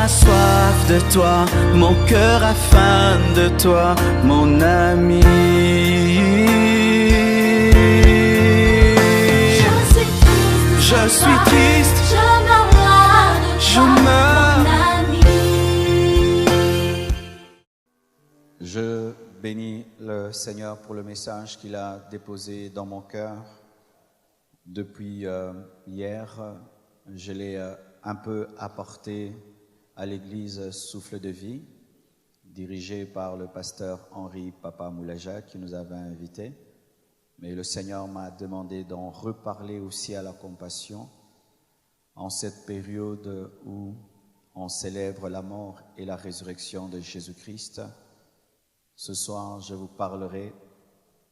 a soif de toi, mon cœur a faim de toi, mon ami. Je suis triste, je meurs. Je bénis le Seigneur pour le message qu'il a déposé dans mon cœur. Depuis hier, je l'ai un peu apporté à l'église Souffle de Vie, dirigée par le pasteur Henri Papa Moulaja qui nous avait invités. Mais le Seigneur m'a demandé d'en reparler aussi à la compassion en cette période où on célèbre la mort et la résurrection de Jésus-Christ. Ce soir, je vous parlerai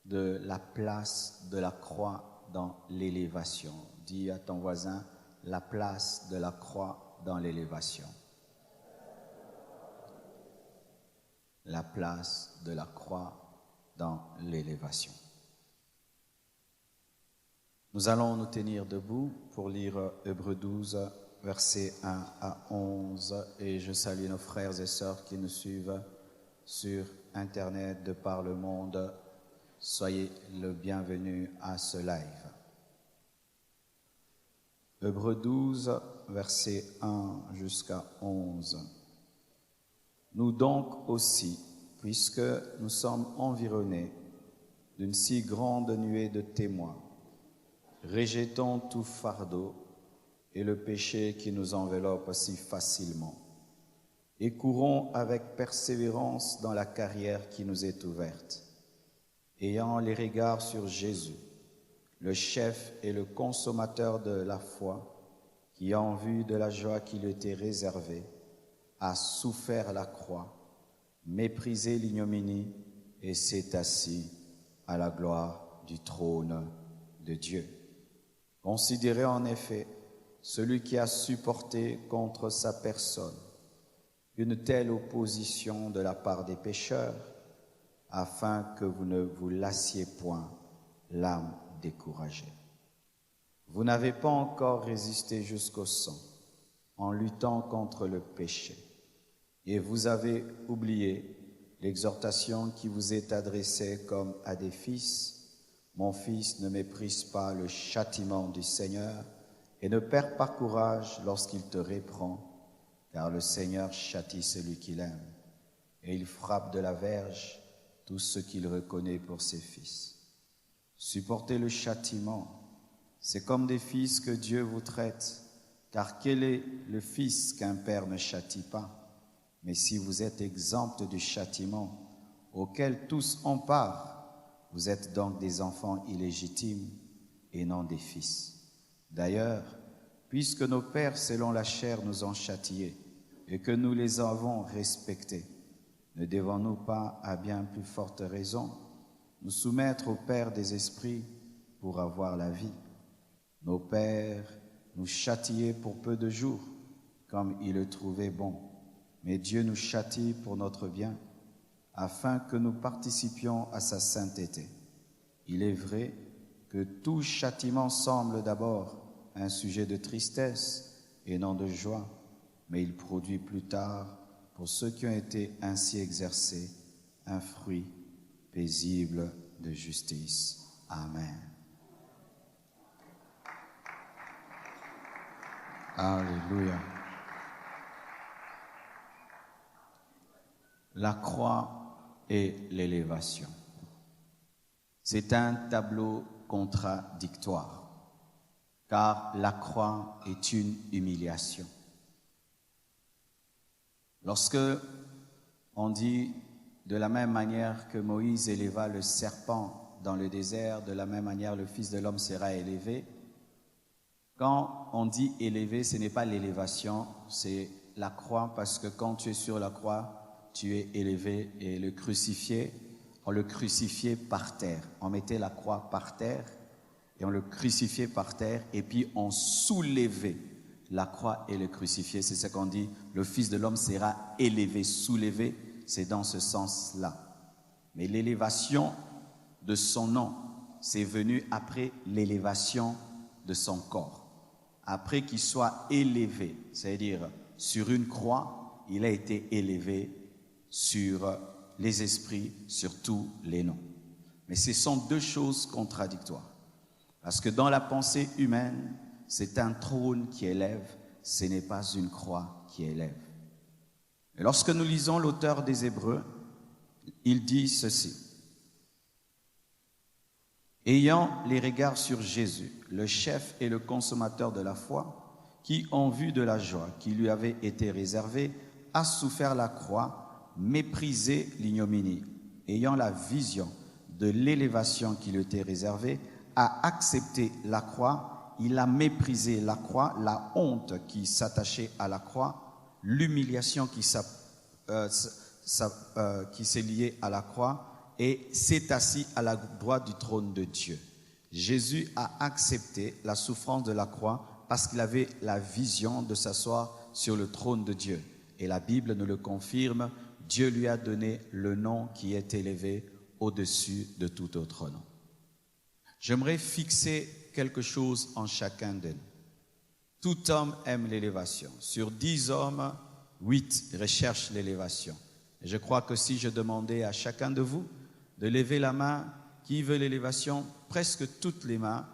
de la place de la croix dans l'élévation. Dis à ton voisin, la place de la croix dans l'élévation. La place de la croix dans l'élévation. Nous allons nous tenir debout pour lire Hébreux 12, versets 1 à 11. Et je salue nos frères et sœurs qui nous suivent sur Internet de par le monde. Soyez le bienvenu à ce live. Hébreux 12, versets 1 jusqu'à 11. Nous donc aussi, puisque nous sommes environnés d'une si grande nuée de témoins, rejetons tout fardeau et le péché qui nous enveloppe si facilement, et courons avec persévérance dans la carrière qui nous est ouverte, ayant les regards sur Jésus, le chef et le consommateur de la foi, qui, en vue de la joie qui lui était réservée, a souffert la croix, méprisé l'ignominie et s'est assis à la gloire du trône de Dieu. Considérez en effet celui qui a supporté contre sa personne une telle opposition de la part des pécheurs, afin que vous ne vous lassiez point l'âme découragée. Vous n'avez pas encore résisté jusqu'au sang en luttant contre le péché, et vous avez oublié l'exhortation qui vous est adressée comme à des fils. Mon fils, ne méprise pas le châtiment du Seigneur et ne perds pas courage lorsqu'il te reprend, car le Seigneur châtie celui qu'il aime, et il frappe de la verge tout ce qu'il reconnaît pour ses fils. Supportez le châtiment, c'est comme des fils que Dieu vous traite, car quel est le fils qu'un père ne châtie pas? Mais si vous êtes exempts du châtiment auquel tous ont part, vous êtes donc des enfants illégitimes et non des fils. D'ailleurs, puisque nos pères selon la chair nous ont châtiés et que nous les avons respectés, ne devons-nous pas, à bien plus forte raison, nous soumettre au Père des esprits pour avoir la vie? Nos pères nous châtiaient pour peu de jours, comme ils le trouvaient bon, mais Dieu nous châtie pour notre bien, afin que nous participions à sa sainteté. Il est vrai que tout châtiment semble d'abord un sujet de tristesse et non de joie, mais il produit plus tard, pour ceux qui ont été ainsi exercés, un fruit paisible de justice. Amen. Alléluia. La croix et l'élévation. C'est un tableau contradictoire, car la croix est une humiliation. Lorsque on dit de la même manière que Moïse éleva le serpent dans le désert, de la même manière le Fils de l'homme sera élevé, quand on dit élevé, ce n'est pas l'élévation, c'est la croix, parce que quand tu es sur la croix, tu es élevé, et le crucifié, on le crucifiait par terre. On mettait la croix par terre et on le crucifiait par terre, et puis on soulevait la croix et le crucifié. C'est ce qu'on dit, le Fils de l'homme sera élevé, soulevé, c'est dans ce sens-là. Mais l'élévation de son nom, c'est venu après l'élévation de son corps. Après qu'il soit élevé, c'est-à-dire sur une croix, il a été élevé sur les esprits, sur tous les noms. Mais ce sont deux choses contradictoires. Parce que dans la pensée humaine, c'est un trône qui élève, ce n'est pas une croix qui élève. Et lorsque nous lisons l'auteur des Hébreux, il dit ceci. Ayant les regards sur Jésus, le chef et le consommateur de la foi, qui, en vue de la joie qui lui avait été réservée, a souffert la croix, méprisé l'ignominie, ayant la vision de l'élévation qui lui était réservée, a accepté la croix, il a méprisé la croix, la honte qui s'attachait à la croix, l'humiliation qui s'est liée à la croix, et s'est assis à la droite du trône de Dieu. Jésus a accepté la souffrance de la croix parce qu'il avait la vision de s'asseoir sur le trône de Dieu. Et la Bible nous le confirme, Dieu lui a donné le nom qui est élevé au-dessus de tout autre nom. J'aimerais fixer quelque chose en chacun de nous. Tout homme aime l'élévation. Sur 10 hommes, 8 recherchent l'élévation. Et je crois que si je demandais à chacun de vous de lever la main, qui veut l'élévation, presque toutes les mains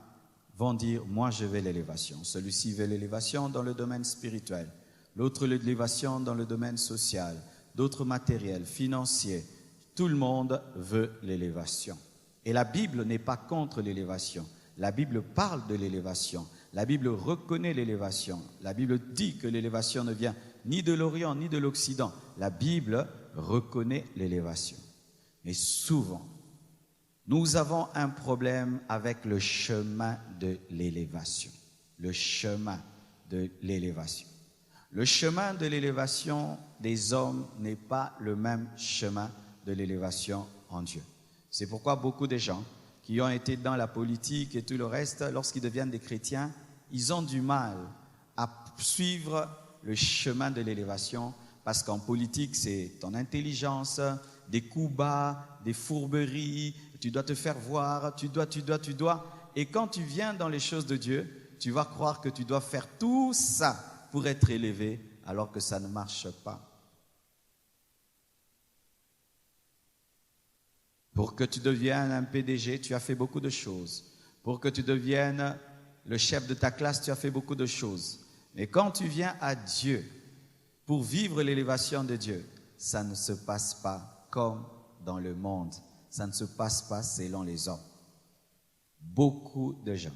vont dire « moi je veux l'élévation ». Celui-ci veut l'élévation dans le domaine spirituel, l'autre l'élévation dans le domaine social, d'autres matériels, financiers. Tout le monde veut l'élévation. Et la Bible n'est pas contre l'élévation. La Bible parle de l'élévation. La Bible reconnaît l'élévation. La Bible dit que l'élévation ne vient ni de l'Orient ni de l'Occident. La Bible reconnaît l'élévation. Mais souvent, nous avons un problème avec le chemin de l'élévation. Le chemin de l'élévation. Le chemin de l'élévation des hommes n'est pas le même chemin de l'élévation en Dieu. C'est pourquoi beaucoup de gens qui ont été dans la politique et tout le reste, lorsqu'ils deviennent des chrétiens, ils ont du mal à suivre le chemin de l'élévation parce qu'en politique, c'est ton intelligence, des coups bas, des fourberies, tu dois te faire voir, tu dois. Et quand tu viens dans les choses de Dieu, tu vas croire que tu dois faire tout ça pour être élevé, alors que ça ne marche pas. Pour que tu deviennes un PDG, tu as fait beaucoup de choses. Pour que tu deviennes le chef de ta classe, tu as fait beaucoup de choses. Mais quand tu viens à Dieu, pour vivre l'élévation de Dieu, ça ne se passe pas comme dans le monde. Ça ne se passe pas selon les hommes. Beaucoup de gens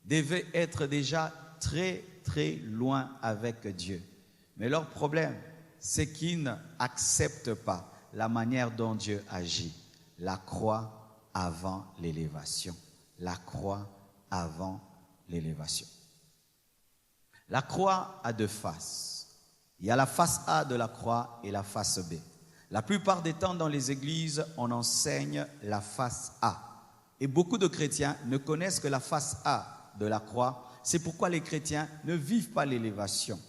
devaient être déjà très, très loin avec Dieu. Mais leur problème, c'est qu'ils n'acceptent pas la manière dont Dieu agit. La croix avant l'élévation. La croix avant l'élévation. La croix a deux faces. Il y a la face A de la croix et la face B. La plupart des temps dans les églises, on enseigne la face A. Et beaucoup de chrétiens ne connaissent que la face A de la croix. C'est pourquoi les chrétiens ne vivent pas l'élévation.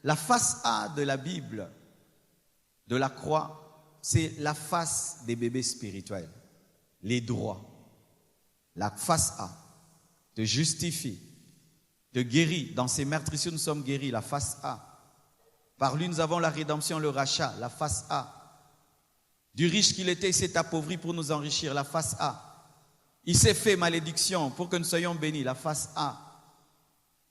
La face A de la Bible, de la croix, c'est la face des bébés spirituels, les droits. La face A te justifie, te guérit. Dans ces meurtrissures, nous sommes guéris, la face A. Par lui, nous avons la rédemption, le rachat, la face A. Du riche qu'il était, il s'est appauvri pour nous enrichir, la face A. Il s'est fait malédiction pour que nous soyons bénis, la face A.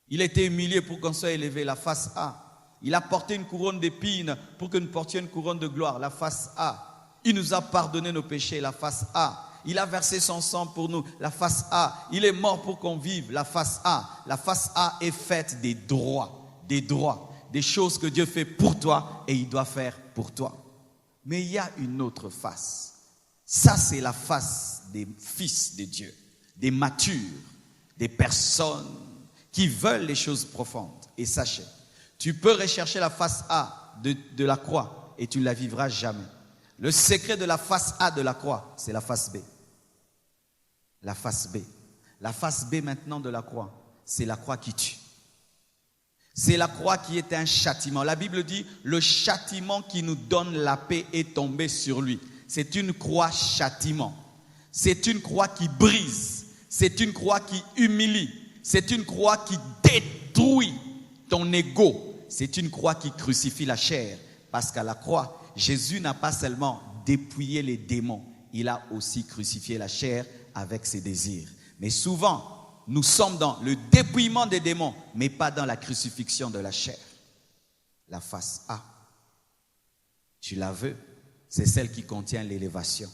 Il a été humilié pour qu'on soit élevé, la face A. Il a porté une couronne d'épines pour que nous portions une couronne de gloire, la face A. Il nous a pardonné nos péchés, la face A. Il a versé son sang pour nous, la face A. Il est mort pour qu'on vive, la face A. La face A est faite des droits, des choses que Dieu fait pour toi et il doit faire pour toi. Mais il y a une autre face. Ça, c'est la face des fils de Dieu, des matures, des personnes qui veulent les choses profondes. Et sachez, tu peux rechercher la face A de la croix et tu ne la vivras jamais. Le secret de la face A de la croix, c'est la face B. La face B. La face B maintenant de la croix, c'est la croix qui tue. C'est la croix qui est un châtiment. La Bible dit, le châtiment qui nous donne la paix est tombé sur lui. C'est une croix châtiment. C'est une croix qui brise. C'est une croix qui humilie. C'est une croix qui détruit ton ego. c'est une croix qui crucifie la chair. Parce qu'à la croix, Jésus n'a pas seulement dépouillé les démons, il a aussi crucifié la chair avec ses désirs. Mais souvent, nous sommes dans le dépouillement des démons, mais pas dans la crucifixion de la chair. La face A, tu la veux, c'est celle qui contient l'élévation.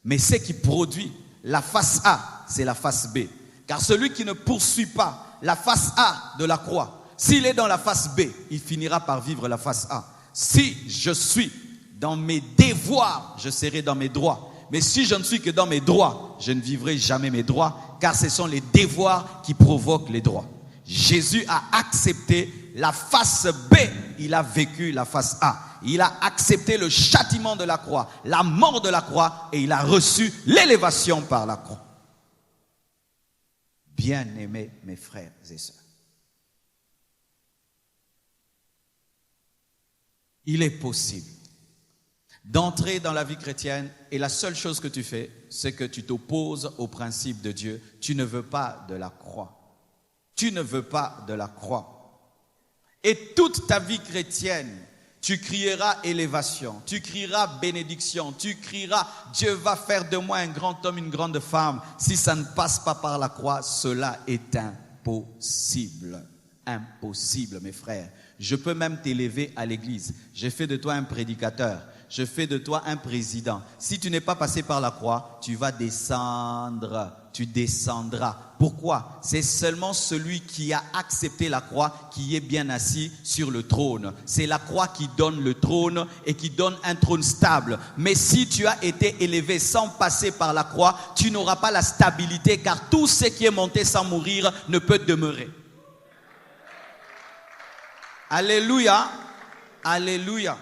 Mais ce qui produit la face A, c'est la face B. Car celui qui ne poursuit pas la face A de la croix, s'il est dans la face B, il finira par vivre la face A. Si je suis dans mes devoirs, je serai dans mes droits. Mais si je ne suis que dans mes droits, je ne vivrai jamais mes droits, car ce sont les devoirs qui provoquent les droits. Jésus a accepté la face B, il a vécu la face A. Il a accepté le châtiment de la croix, la mort de la croix, et il a reçu l'élévation par la croix. Bien-aimés mes frères et sœurs, il est possible d'entrer dans la vie chrétienne et la seule chose que tu fais, c'est que tu t'opposes au principe de Dieu. Tu ne veux pas de la croix. Tu ne veux pas de la croix. Et toute ta vie chrétienne, tu crieras élévation, tu crieras bénédiction, tu crieras Dieu va faire de moi un grand homme, une grande femme. Si ça ne passe pas par la croix, cela est impossible. Impossible, mes frères. Je peux même t'élever à l'église. J'ai fait de toi un prédicateur. Je fais de toi un président. Si tu n'es pas passé par la croix, tu vas descendre. Tu descendras. Pourquoi? C'est seulement celui qui a accepté la croix qui est bien assis sur le trône. C'est la croix qui donne le trône et qui donne un trône stable. Mais si tu as été élevé sans passer par la croix, tu n'auras pas la stabilité, car tout ce qui est monté sans mourir ne peut demeurer. Alléluia. Alléluia.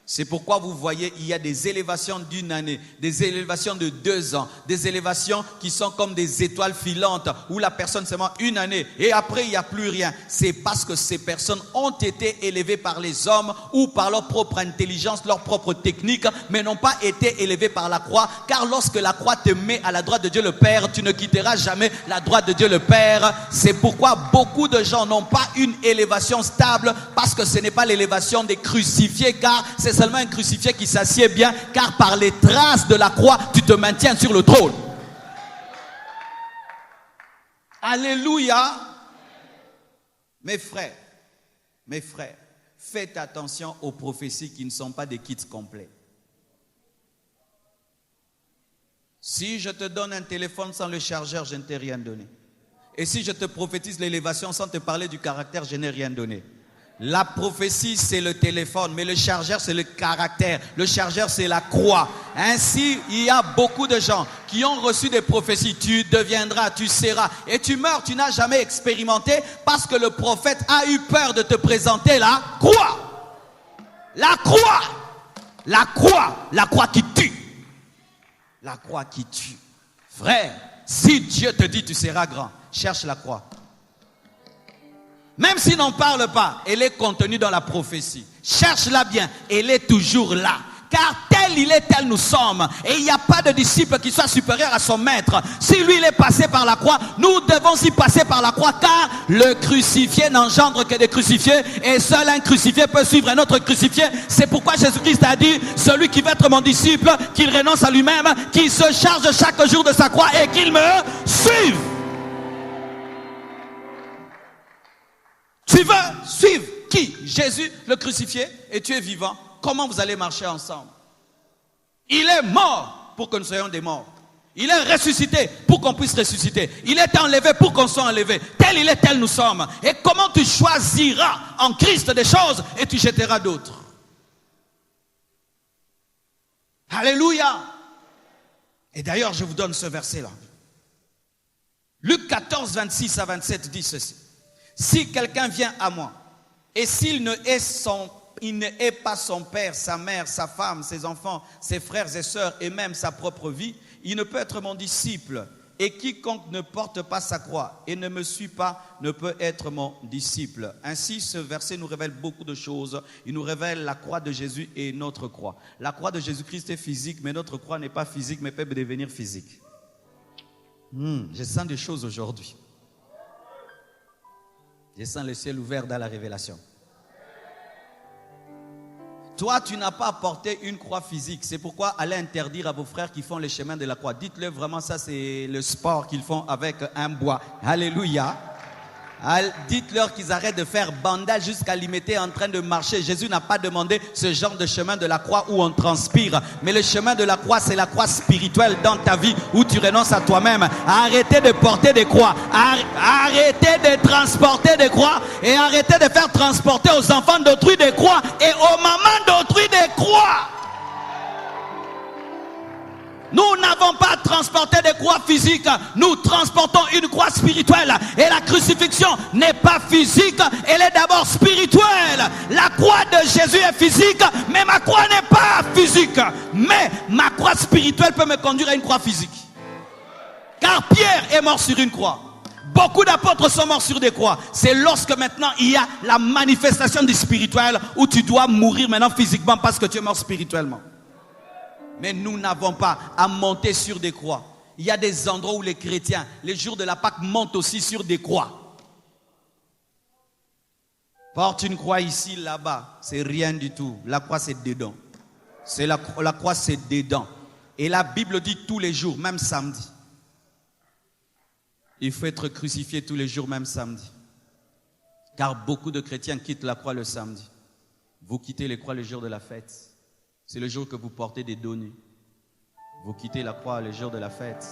C'est pourquoi vous voyez, il y a des élévations d'une année, des élévations de 2 ans, des élévations qui sont comme des étoiles filantes où la personne seulement une année et après il n'y a plus rien. C'est parce que ces personnes ont été élevées par les hommes ou par leur propre intelligence, leur propre technique, mais n'ont pas été élevées par la croix. Car lorsque la croix te met à la droite de Dieu le Père, tu ne quitteras jamais la droite de Dieu le Père. C'est pourquoi beaucoup de gens n'ont pas une élévation stable, parce que ce n'est pas l'élévation des crucifiés, car c'est seulement un crucifié qui s'assied bien, car par les traces de la croix, tu te maintiens sur le trône. Alléluia. Mes frères, faites attention aux prophéties qui ne sont pas des kits complets. Si je te donne un téléphone sans le chargeur, je ne t'ai rien donné. Et si je te prophétise l'élévation sans te parler du caractère, je n'ai rien donné. La prophétie, c'est le téléphone, mais le chargeur, c'est le caractère. Le chargeur, c'est la croix. Ainsi, il y a beaucoup de gens qui ont reçu des prophéties. Tu deviendras, tu seras. Et tu meurs, tu n'as jamais expérimenté parce que le prophète a eu peur de te présenter la croix. La croix. La croix. La croix qui tue. La croix qui tue. Frère, si Dieu te dit tu seras grand, cherche la croix. Même s'il n'en parle pas, elle est contenue dans la prophétie. Cherche-la bien, elle est toujours là. Car tel il est, tel nous sommes. Et il n'y a pas de disciple qui soit supérieur à son maître. Si lui il est passé par la croix, nous devons y passer par la croix. Car le crucifié n'engendre que des crucifiés. Et seul un crucifié peut suivre un autre crucifié. C'est pourquoi Jésus-Christ a dit, celui qui veut être mon disciple, qu'il renonce à lui-même, qu'il se charge chaque jour de sa croix et qu'il me suive. Tu veux suivre qui? Jésus, le crucifié, et tu es vivant. Comment vous allez marcher ensemble? Il est mort pour que nous soyons des morts. Il est ressuscité pour qu'on puisse ressusciter. Il est enlevé pour qu'on soit enlevé. Tel il est, tel nous sommes. Et comment tu choisiras en Christ des choses et tu jetteras d'autres? Alléluia. Et d'ailleurs, je vous donne ce verset-là. Luc 14, 26 à 27 dit ceci. Si quelqu'un vient à moi, et s'il ne hait pas son père, sa mère, sa femme, ses enfants, ses frères et sœurs, et même sa propre vie, il ne peut être mon disciple. Et quiconque ne porte pas sa croix et ne me suit pas ne peut être mon disciple. Ainsi, ce verset nous révèle beaucoup de choses. Il nous révèle la croix de Jésus et notre croix. La croix de Jésus-Christ est physique, mais notre croix n'est pas physique, mais peut devenir physique. Je sens des choses aujourd'hui. Je sens le ciel ouvert dans la révélation. Toi, tu n'as pas apporté une croix physique. C'est pourquoi allez interdire à vos frères qui font les chemins de la croix. Dites-le vraiment, ça c'est le sport qu'ils font avec un bois. Alléluia. Dites-leur qu'ils arrêtent de faire bandage jusqu'à limiter en train de marcher. Jésus n'a pas demandé ce genre de chemin de la croix où on transpire. Mais le chemin de la croix, c'est la croix spirituelle dans ta vie où tu renonces à toi-même. Arrêtez de porter des croix. Arrêtez de transporter des croix. Et arrêtez de faire transporter aux enfants d'autrui des croix et aux mamans d'autrui des croix. Nous n'avons pas transporté des croix physiques, nous transportons une croix spirituelle. Et la crucifixion n'est pas physique, elle est d'abord spirituelle. La croix de Jésus est physique, mais ma croix n'est pas physique. Mais ma croix spirituelle peut me conduire à une croix physique. Car Pierre est mort sur une croix. Beaucoup d'apôtres sont morts sur des croix. C'est lorsque maintenant il y a la manifestation du spirituel où tu dois mourir maintenant physiquement parce que tu es mort spirituellement. Mais nous n'avons pas à monter sur des croix. Il y a des endroits où les chrétiens, les jours de la Pâque, montent aussi sur des croix. Porte une croix ici, là-bas, c'est rien du tout. La croix, c'est dedans. La croix, c'est dedans. Et la Bible dit tous les jours, même samedi. Il faut être crucifié tous les jours, même samedi. Car beaucoup de chrétiens quittent la croix le samedi. Vous quittez les croix le jour de la fête. C'est le jour que vous portez des données. Vous quittez la croix le jour de la fête.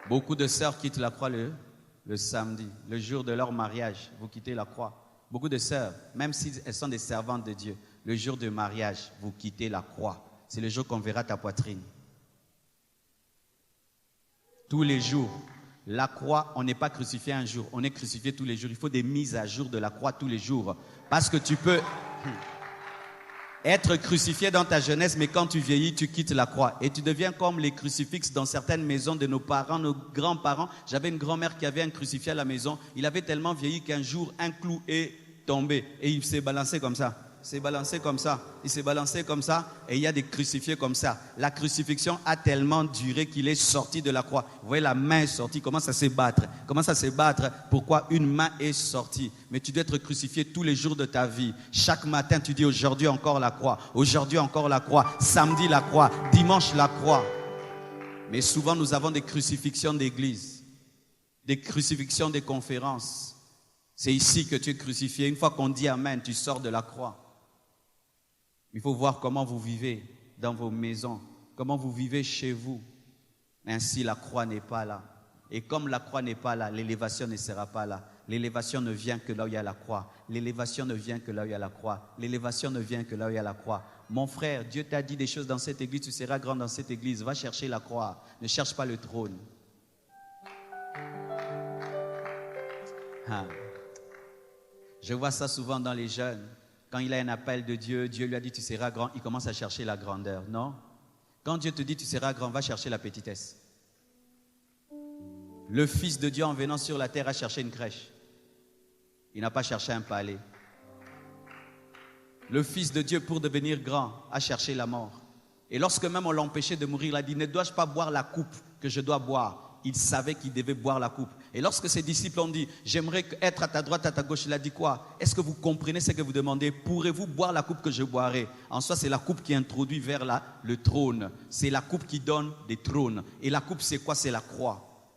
Beaucoup de sœurs quittent la croix le samedi, le jour de leur mariage. Vous quittez la croix. Beaucoup de sœurs, même si elles sont des servantes de Dieu, le jour de mariage, vous quittez la croix. C'est le jour qu'on verra ta poitrine. Tous les jours. La croix, on n'est pas crucifié un jour, on est crucifié tous les jours. Il faut des mises à jour de la croix tous les jours. Parce que tu peux être crucifié dans ta jeunesse, mais quand tu vieillis, tu quittes la croix. Et tu deviens comme les crucifixes dans certaines maisons de nos parents, nos grands-parents. J'avais une grand-mère qui avait un crucifix à la maison. Il avait tellement vieilli qu'un jour, un clou est tombé. Et il s'est balancé comme ça. Il s'est balancé comme ça, il s'est balancé comme ça, et il y a des crucifiés comme ça. La crucifixion a tellement duré qu'il est sorti de la croix. Vous voyez, la main est sortie, commence à se battre. Commence à se battre. Pourquoi une main est sortie? Mais tu dois être crucifié tous les jours de ta vie. Chaque matin, tu dis aujourd'hui encore la croix. Aujourd'hui encore la croix. Samedi la croix. Dimanche la croix. Mais souvent, nous avons des crucifixions d'église, des crucifixions des conférences. C'est ici que tu es crucifié. Une fois qu'on dit Amen, tu sors de la croix. Il faut voir comment vous vivez dans vos maisons, comment vous vivez chez vous. Ainsi, la croix n'est pas là. Et comme la croix n'est pas là, l'élévation ne sera pas là. L'élévation ne vient que là où il y a la croix. L'élévation ne vient que là où il y a la croix. L'élévation ne vient que là où il y a la croix. Mon frère, Dieu t'a dit des choses dans cette église, tu seras grand dans cette église. Va chercher la croix. Ne cherche pas le trône. Je vois ça souvent dans les jeunes. Quand il a un appel de Dieu, Dieu lui a dit tu seras grand, il commence à chercher la grandeur. Non. Quand Dieu te dit tu seras grand, va chercher la petitesse. Le Fils de Dieu en venant sur la terre a cherché une crèche. Il n'a pas cherché un palais. Le Fils de Dieu pour devenir grand a cherché la mort. Et lorsque même on l'empêchait de mourir, il a dit ne dois-je pas boire la coupe que je dois boire? Il savait qu'il devait boire la coupe. Et lorsque ses disciples ont dit, j'aimerais être à ta droite, à ta gauche, il a dit quoi? Est-ce que vous comprenez ce que vous demandez? Pourrez-vous boire la coupe que je boirai? En soi, c'est la coupe qui introduit vers le trône. C'est la coupe qui donne des trônes. Et la coupe, c'est quoi? C'est la croix.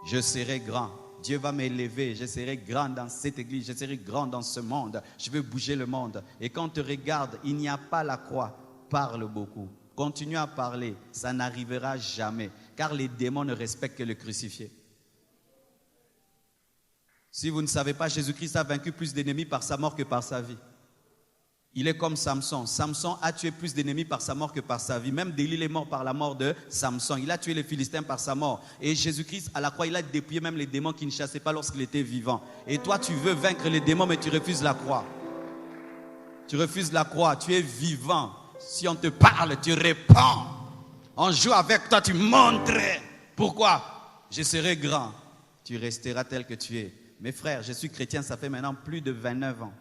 Je serai grand. Dieu va m'élever. Je serai grand dans cette église. Je serai grand dans ce monde. Je vais bouger le monde. Et quand on te regarde, il n'y a pas la croix. Parle beaucoup. Continue à parler, ça n'arrivera jamais, car les démons ne respectent que le crucifié. Si vous ne savez pas, Jésus-Christ a vaincu plus d'ennemis par sa mort que par sa vie. Il est comme Samson. Samson a tué plus d'ennemis par sa mort que par sa vie. Même Délile est mort par la mort de Samson. Il a tué les Philistins par sa mort. Et Jésus-Christ, à la croix, il a dépouillé même les démons qui ne chassaient pas lorsqu'il était vivant. Et toi, tu veux vaincre les démons, mais tu refuses la croix. Tu refuses la croix, tu es vivant. Si on te parle, tu réponds. On joue avec toi, tu montres. Pourquoi? Je serai grand. Tu resteras tel que tu es. Mes frères, je suis chrétien, ça fait maintenant plus de 29 ans.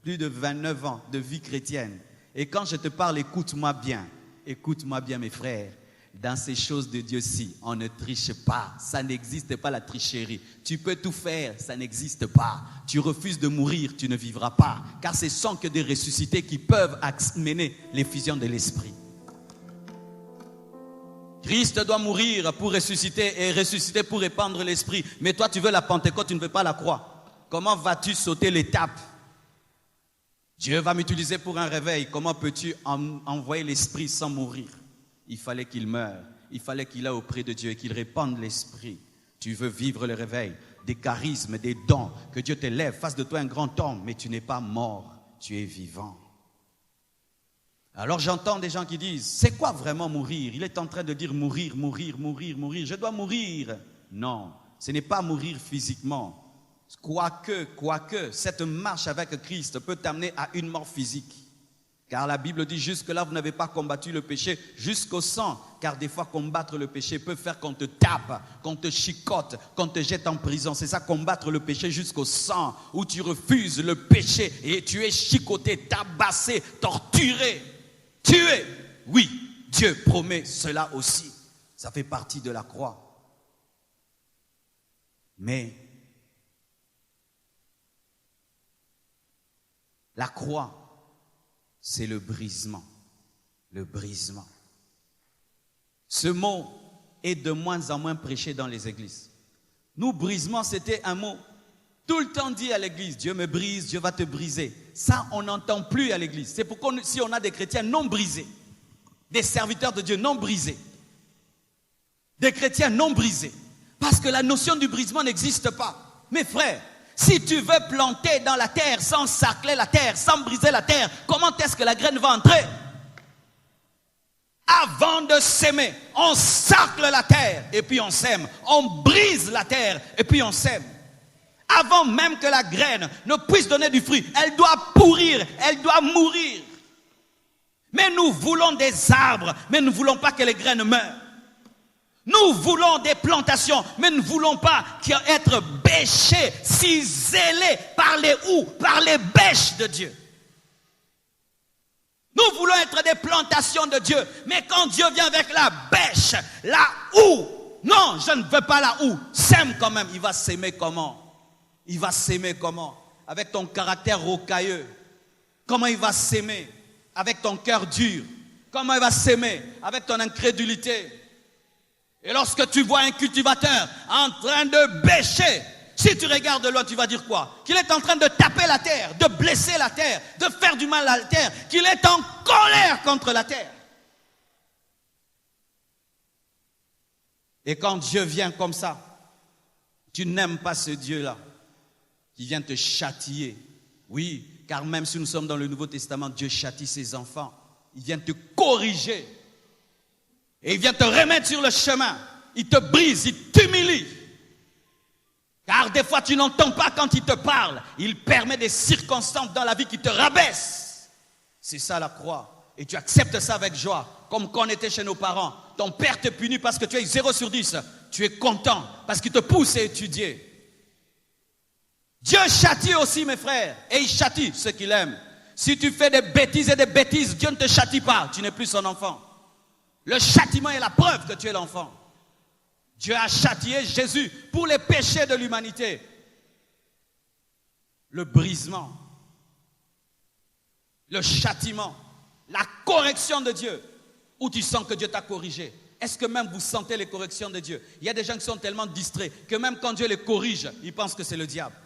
Plus de 29 ans de vie chrétienne. Et quand je te parle, écoute-moi bien. Écoute-moi bien, mes frères. dans ces choses de Dieu-ci, on ne triche pas. Ça n'existe pas la tricherie. Tu peux tout faire, ça n'existe pas. Tu refuses de mourir, tu ne vivras pas. Car ce sont que des ressuscités qui peuvent mener l'effusion de l'esprit. Christ doit mourir pour ressusciter et ressusciter pour répandre l'esprit. Mais toi, tu veux la Pentecôte, tu ne veux pas la croix. Comment vas-tu sauter l'étape? Dieu va m'utiliser pour un réveil. Comment peux-tu envoyer l'esprit sans mourir? Il fallait qu'il meure. Il fallait qu'il aille auprès de Dieu et qu'il répande l'esprit. Tu veux vivre le réveil, des charismes, des dons, que Dieu t'élève, fasse de toi un grand homme, mais tu n'es pas mort, tu es vivant. Alors j'entends des gens qui disent, c'est quoi vraiment mourir? Il est en train de dire mourir, mourir, mourir, mourir. Je dois mourir. Non, ce n'est pas mourir physiquement. Quoique, cette marche avec Christ peut t'amener à une mort physique. Car la Bible dit, jusque-là, vous n'avez pas combattu le péché jusqu'au sang. Car des fois, combattre le péché peut faire qu'on te tape, qu'on te chicote, qu'on te jette en prison. C'est ça, combattre le péché jusqu'au sang, où tu refuses le péché et tu es chicoté, tabassé, torturé, tué. Oui, Dieu promet cela aussi. Ça fait partie de la croix. Mais la croix, c'est le brisement. Le brisement. Ce mot est de moins en moins prêché dans les églises. Nous, brisement, c'était un mot tout le temps dit à l'église. Dieu me brise, Dieu va te briser. Ça, on n'entend plus à l'église. C'est pourquoi si on a des chrétiens non brisés, des serviteurs de Dieu non brisés, des chrétiens non brisés, parce que la notion du brisement n'existe pas. Mes frères, si tu veux planter dans la terre sans sarcler la terre, sans briser la terre, comment est-ce que la graine va entrer? Avant de s'aimer, on sarcle la terre et puis on sème. On brise la terre et puis on sème. Avant même que la graine ne puisse donner du fruit, elle doit pourrir, elle doit mourir. Mais nous voulons des arbres, mais nous ne voulons pas que les graines meurent. Nous voulons des plantations, mais nous ne voulons pas être bêchés, ciselés par les houes, par les bêches de Dieu. Nous voulons être des plantations de Dieu, mais quand Dieu vient avec la bêche, la houe, non, je ne veux pas la houe, sème quand même. Il va s'aimer comment? Il va s'aimer comment? Avec ton caractère rocailleux. Comment il va s'aimer? Avec ton cœur dur. Comment il va s'aimer? Avec ton incrédulité. Et lorsque tu vois un cultivateur en train de bêcher, si tu regardes de loin, tu vas dire quoi? Qu'il est en train de taper la terre, de blesser la terre, de faire du mal à la terre, qu'il est en colère contre la terre. Et quand Dieu vient comme ça, tu n'aimes pas ce Dieu-là qui vient te châtier. Oui, car même si nous sommes dans le Nouveau Testament, Dieu châtie ses enfants. Il vient te corriger. Et il vient te remettre sur le chemin. Il te brise, il t'humilie. Car des fois tu n'entends pas quand il te parle. Il permet des circonstances dans la vie qui te rabaissent. C'est ça la croix. Et tu acceptes ça avec joie. Comme quand on était chez nos parents. Ton père te punit parce que tu as eu 0 sur 10. Tu es content parce qu'il te pousse à étudier. Dieu châtie aussi mes frères. Et il châtie ceux qu'il aime. Si tu fais des bêtises et des bêtises, Dieu ne te châtie pas. Tu n'es plus son enfant. Le châtiment est la preuve que tu es l'enfant. Dieu a châtié Jésus pour les péchés de l'humanité. Le brisement, le châtiment, la correction de Dieu, où tu sens que Dieu t'a corrigé. Est-ce que même vous sentez les corrections de Dieu? Il y a des gens qui sont tellement distraits que même quand Dieu les corrige, ils pensent que c'est le diable.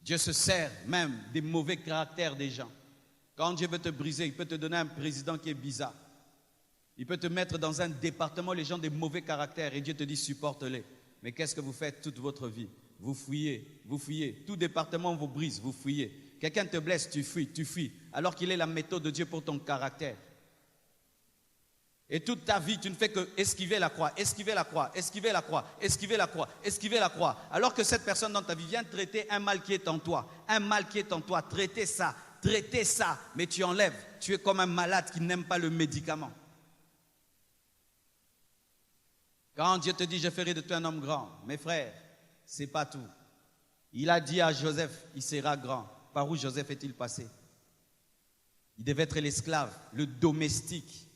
Dieu se sert même des mauvais caractères des gens. Quand Dieu veut te briser, il peut te donner un président qui est bizarre. Il peut te mettre dans un département, les gens de mauvais caractères, et Dieu te dit supporte-les. Mais qu'est-ce que vous faites toute votre vie? Vous fuyez, vous fuyez. Tout département vous brise, vous fuyez. Quelqu'un te blesse, tu fuis. Alors qu'il est la méthode de Dieu pour ton caractère. Et toute ta vie, tu ne fais que esquiver la croix, esquiver la croix, esquiver la croix, esquiver la croix, esquiver la croix. Alors que cette personne dans ta vie vient traiter un mal qui est en toi. Un mal qui est en toi, traiter ça, mais tu enlèves. Tu es comme un malade qui n'aime pas le médicament. Quand Dieu te dit, je ferai de toi un homme grand, mes frères, c'est pas tout. Il a dit à Joseph, il sera grand. Par où Joseph est-il passé? Il devait être l'esclave, le domestique.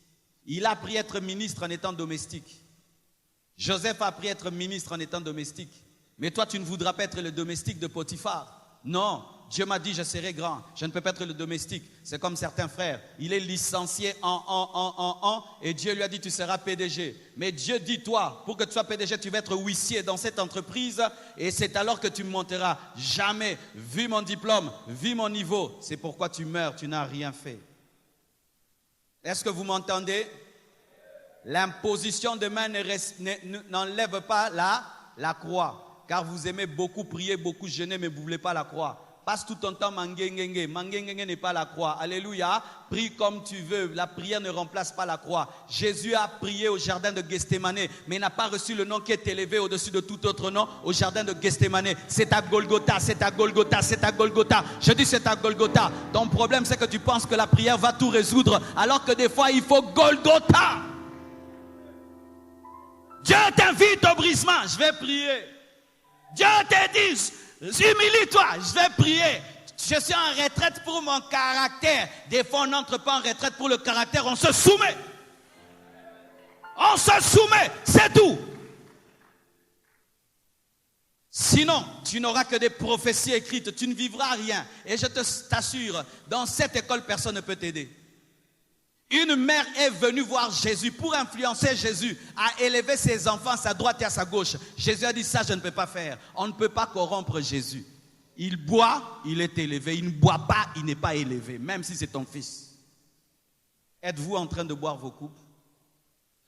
Il a appris à être ministre en étant domestique. Joseph a appris à être ministre en étant domestique. Mais toi, tu ne voudras pas être le domestique de Potiphar. Non, Dieu m'a dit, je serai grand. Je ne peux pas être le domestique. C'est comme certains frères. Il est licencié et Dieu lui a dit, tu seras PDG. Mais Dieu dit, toi, pour que tu sois PDG, tu vas être huissier dans cette entreprise et c'est alors que tu monteras. Jamais, vu mon diplôme, vu mon niveau, c'est pourquoi tu meurs, tu n'as rien fait. Est-ce que vous m'entendez? L'imposition de main n'enlève pas la croix. Car vous aimez beaucoup prier, beaucoup jeûner, mais vous ne voulez pas la croix. Passe tout ton temps mangengenge. Mangengenge n'est pas la croix. Alléluia. Prie comme tu veux. La prière ne remplace pas la croix. Jésus a prié au jardin de Gethsémane, mais il n'a pas reçu le nom qui est élevé au-dessus de tout autre nom au jardin de Gethsémane. C'est à Golgotha, c'est à Golgotha, c'est à Golgotha. Je dis c'est à Golgotha. Ton problème, c'est que tu penses que la prière va tout résoudre, alors que des fois, il faut Golgotha. Dieu t'invite au brisement. Je vais prier. Dieu te dit, humilie-toi, je vais prier. Je suis en retraite pour mon caractère. Des fois, on n'entre pas en retraite pour le caractère, on se soumet. On se soumet, c'est tout. Sinon, tu n'auras que des prophéties écrites, tu ne vivras rien. Et je t'assure, dans cette école, personne ne peut t'aider. Une mère est venue voir Jésus pour influencer Jésus à élever ses enfants à sa droite et à sa gauche. Jésus a dit, ça je ne peux pas faire. On ne peut pas corrompre Jésus. Il boit, il est élevé. Il ne boit pas, il n'est pas élevé, même si c'est ton fils. Êtes-vous en train de boire vos coupes?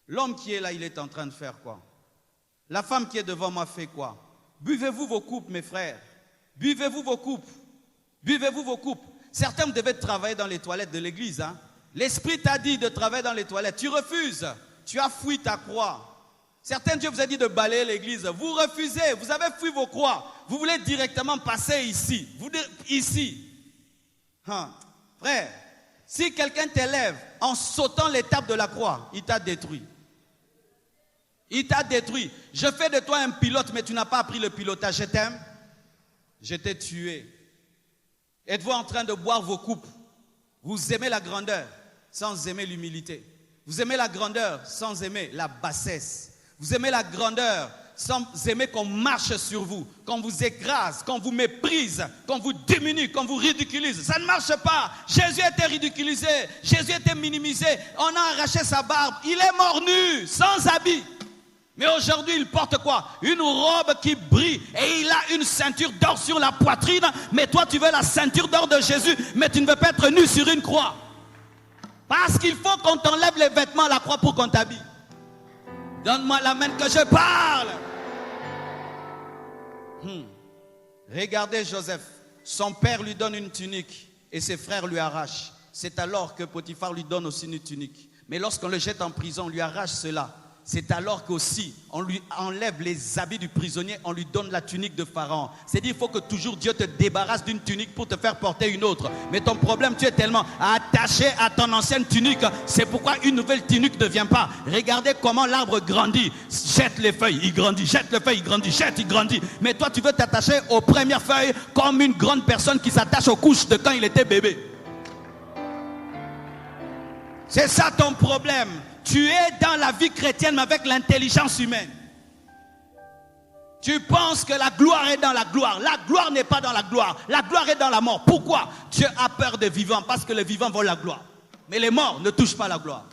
L'homme qui est là, il est en train de faire quoi? La femme qui est devant moi fait quoi? Buvez-vous vos coupes, mes frères. Buvez-vous vos coupes. Buvez-vous vos coupes. Certains devaient travailler dans les toilettes de l'église, hein? L'Esprit t'a dit de travailler dans les toilettes. Tu refuses. Tu as fui ta croix. Certains, Dieu vous a dit de balayer l'église. Vous refusez. Vous avez fui vos croix. Vous voulez directement passer ici. Ici. Frère, si quelqu'un t'élève en sautant l'étape de la croix, il t'a détruit. Il t'a détruit. Je fais de toi un pilote, mais tu n'as pas appris le pilotage. Je t'aime. Je t'ai tué. Êtes-vous en train de boire vos coupes? Vous aimez la grandeur sans aimer l'humilité. Vous aimez la grandeur sans aimer la bassesse. Vous aimez la grandeur sans aimer qu'on marche sur vous, qu'on vous écrase, qu'on vous méprise, qu'on vous diminue, qu'on vous ridiculise. Ça ne marche pas. Jésus était ridiculisé, Jésus était minimisé. On a arraché sa barbe. Il est mort nu, sans habit. Mais aujourd'hui, il porte quoi? Une robe qui brille et il a une ceinture d'or sur la poitrine. Mais toi, tu veux la ceinture d'or de Jésus, mais tu ne veux pas être nu sur une croix. Parce qu'il faut qu'on t'enlève les vêtements à la croix pour qu'on t'habille. Donne-moi la main que je parle. Regardez Joseph. Son père lui donne une tunique et ses frères lui arrachent. C'est alors que Potiphar lui donne aussi une tunique. Mais lorsqu'on le jette en prison, on lui arrache cela. C'est alors qu'aussi, on lui enlève les habits du prisonnier, on lui donne la tunique de Pharaon. C'est-à-dire, il faut que toujours Dieu te débarrasse d'une tunique pour te faire porter une autre. Mais ton problème, tu es tellement attaché à ton ancienne tunique. C'est pourquoi une nouvelle tunique ne vient pas. Regardez comment l'arbre grandit. Jette les feuilles, il grandit. Jette les feuilles, il grandit. Jette, il grandit. Mais toi, tu veux t'attacher aux premières feuilles comme une grande personne qui s'attache aux couches de quand il était bébé. C'est ça ton problème. Tu es dans la vie chrétienne mais avec l'intelligence humaine. Tu penses que la gloire est dans la gloire. La gloire n'est pas dans la gloire. La gloire est dans la mort. Pourquoi? Dieu a peur des vivants parce que les vivants veulent la gloire. Mais les morts ne touchent pas la gloire.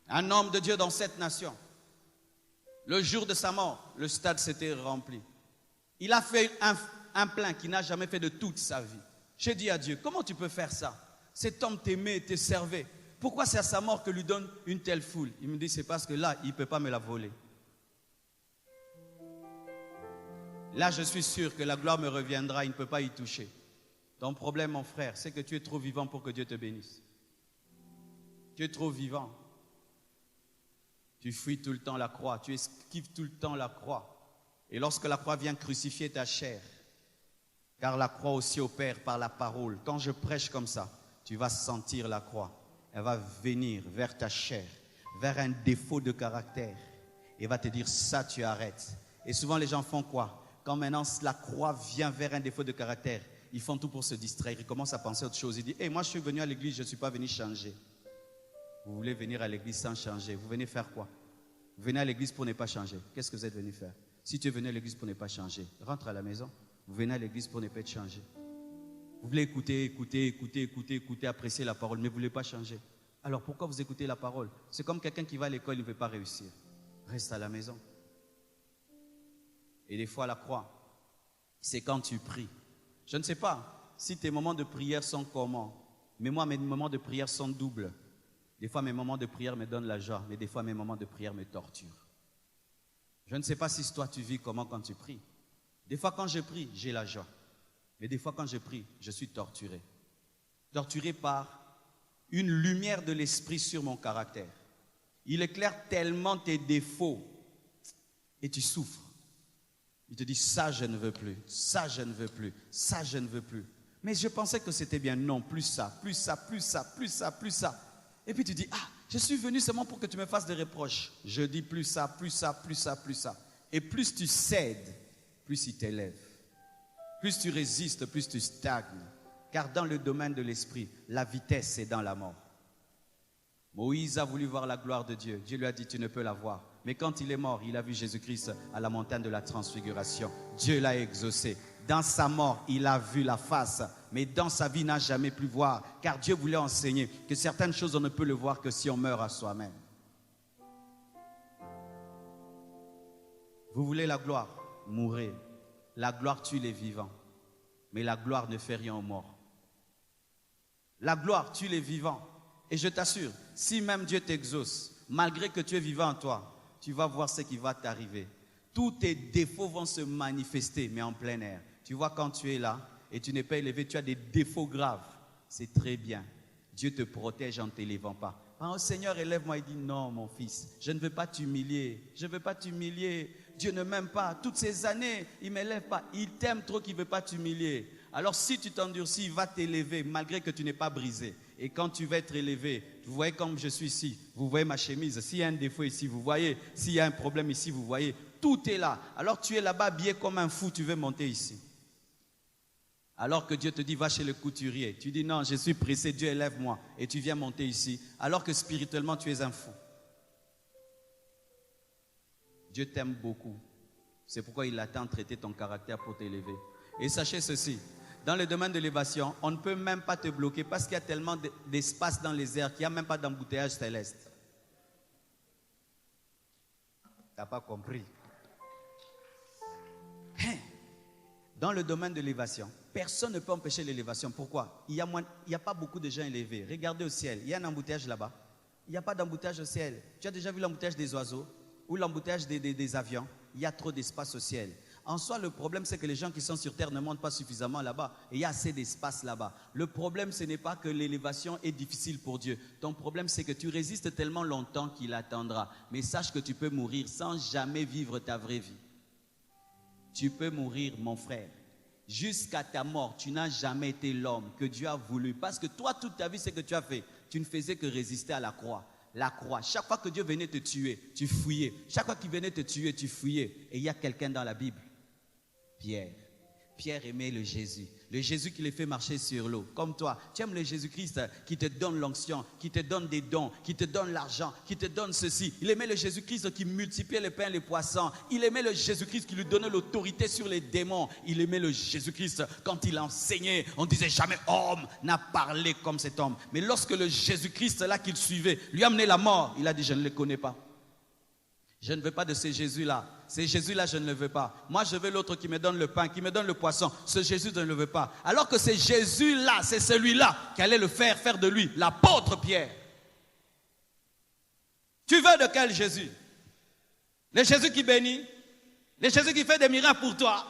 Un homme de Dieu dans cette nation, le jour de sa mort, le stade s'était rempli. Il a fait un plein qu'il n'a jamais fait de toute sa vie. J'ai dit à Dieu, comment tu peux faire ça? Cet homme t'aimait et te servait. Pourquoi c'est à sa mort que lui donne une telle foule? Il me dit, c'est parce que là, il ne peut pas me la voler. Là, je suis sûr que la gloire me reviendra, il ne peut pas y toucher. Ton problème, mon frère, c'est que tu es trop vivant pour que Dieu te bénisse. Tu es trop vivant. Tu fuis tout le temps la croix, tu esquives tout le temps la croix. Et lorsque la croix vient crucifier ta chair, car la croix aussi opère par la parole. Quand je prêche comme ça, tu vas sentir la croix. Elle va venir vers ta chair, vers un défaut de caractère. Et va te dire, ça tu arrêtes. Et souvent les gens font quoi? Quand maintenant la croix vient vers un défaut de caractère, ils font tout pour se distraire. Ils commencent à penser à autre chose. Ils disent, moi je suis venu à l'église, je ne suis pas venu changer. Vous voulez venir à l'église sans changer. Vous venez faire quoi? Vous venez à l'église pour ne pas changer. Qu'est-ce que vous êtes venu faire? Si tu es venu à l'église pour ne pas changer, rentre à la maison. Vous venez à l'église pour ne pas être changé. Vous voulez écouter, apprécier la parole, mais vous ne voulez pas changer. Alors pourquoi vous écoutez la parole? C'est comme quelqu'un qui va à l'école, il ne veut pas réussir. Reste à la maison. Et des fois, la croix, c'est quand tu pries. Je ne sais pas si tes moments de prière sont comment, mais moi, mes moments de prière sont doubles. Des fois, mes moments de prière me donnent la joie, mais des fois, mes moments de prière me torturent. Je ne sais pas si toi, tu vis comment quand tu pries. Des fois, quand je prie, j'ai la joie. Mais des fois, quand je prie, je suis torturé. Torturé par une lumière de l'esprit sur mon caractère. Il éclaire tellement tes défauts et tu souffres. Il te dit, ça je ne veux plus, ça je ne veux plus, ça je ne veux plus. Mais je pensais que c'était bien. Non, plus ça, plus ça, plus ça, plus ça, plus ça. Et puis tu dis, je suis venu seulement pour que tu me fasses des reproches. Je dis plus ça, plus ça, plus ça, plus ça. Et plus tu cèdes, plus il t'élève. Plus tu résistes, plus tu stagnes. Car dans le domaine de l'esprit, la vitesse est dans la mort. Moïse a voulu voir la gloire de Dieu. Dieu lui a dit, tu ne peux la voir. Mais quand il est mort, il a vu Jésus-Christ à la montagne de la transfiguration. Dieu l'a exaucé. Dans sa mort, il a vu la face. Mais dans sa vie, il n'a jamais pu voir. Car Dieu voulait enseigner que certaines choses, on ne peut le voir que si on meurt à soi-même. Vous voulez la gloire? Mourez. La gloire tue les vivants. Mais la gloire ne fait rien aux morts. La gloire tue les vivants. Et je t'assure, si même Dieu t'exauce, malgré que tu es vivant en toi, tu vas voir ce qui va t'arriver. Tous tes défauts vont se manifester, mais en plein air. Tu vois, quand tu es là et tu n'es pas élevé, tu as des défauts graves. C'est très bien. Dieu te protège en ne t'élevant pas. Oh Seigneur, élève-moi. Il dit, non, mon fils, je ne veux pas t'humilier. Je ne veux pas t'humilier. Dieu ne m'aime pas. Toutes ces années, il ne m'élève pas. Il t'aime trop qu'il ne veut pas t'humilier. Alors si tu t'endurcis, il va t'élever malgré que tu n'es pas brisé. Et quand tu vas être élevé, vous voyez comme je suis ici, vous voyez ma chemise, s'il y a un défaut ici, vous voyez, s'il y a un problème ici, vous voyez, tout est là. Alors tu es là-bas habillé comme un fou, tu veux monter ici. Alors que Dieu te dit, va chez le couturier. Tu dis, non, je suis pressé, Dieu élève-moi. Et tu viens monter ici, alors que spirituellement, tu es un fou. Dieu t'aime beaucoup. C'est pourquoi il a tant traité ton caractère pour t'élever. Et sachez ceci, dans le domaine de l'élévation, on ne peut même pas te bloquer parce qu'il y a tellement d'espace dans les airs qu'il n'y a même pas d'embouteillage céleste. Tu n'as pas compris. Dans le domaine de l'élévation, personne ne peut empêcher l'élévation. Pourquoi? Il n'y a pas beaucoup de gens élevés. Regardez au ciel, il y a un embouteillage là-bas. Il n'y a pas d'embouteillage au ciel. Tu as déjà vu l'embouteillage des oiseaux ou l'embouteillage des avions? Il y a trop d'espace au ciel. En soi, le problème, c'est que les gens qui sont sur terre ne montent pas suffisamment là-bas. Et il y a assez d'espace là-bas. Le problème, ce n'est pas que l'élévation est difficile pour Dieu. Ton problème, c'est que tu résistes tellement longtemps qu'il attendra. Mais sache que tu peux mourir sans jamais vivre ta vraie vie. Tu peux mourir, mon frère. Jusqu'à ta mort, tu n'as jamais été l'homme que Dieu a voulu. Parce que toi, toute ta vie, ce que tu as fait, tu ne faisais que résister à la croix. La croix. Chaque fois que Dieu venait te tuer, tu fuyais. Chaque fois qu'il venait te tuer, tu fuyais. Et il y a quelqu'un dans la Bible, Pierre. Pierre aimait le Jésus qui les fait marcher sur l'eau. Comme toi, tu aimes le Jésus-Christ qui te donne l'onction, qui te donne des dons, qui te donne l'argent, qui te donne ceci. Il aimait le Jésus-Christ qui multipliait les pains et les poissons. Il aimait le Jésus-Christ qui lui donnait l'autorité sur les démons. Il aimait le Jésus-Christ quand il enseignait. On disait jamais homme n'a parlé comme cet homme. Mais lorsque le Jésus-Christ là qu'il suivait lui a amené la mort, il a dit je ne le connais pas. Je ne veux pas de ces Jésus-là. Ces Jésus-là, je ne le veux pas. Moi, je veux l'autre qui me donne le pain, qui me donne le poisson. Ce Jésus, je ne le veux pas. Alors que ces Jésus-là, c'est celui-là qui allait le faire de lui, l'apôtre Pierre. Tu veux de quel Jésus? Le Jésus qui bénit? Le Jésus qui fait des miracles pour toi?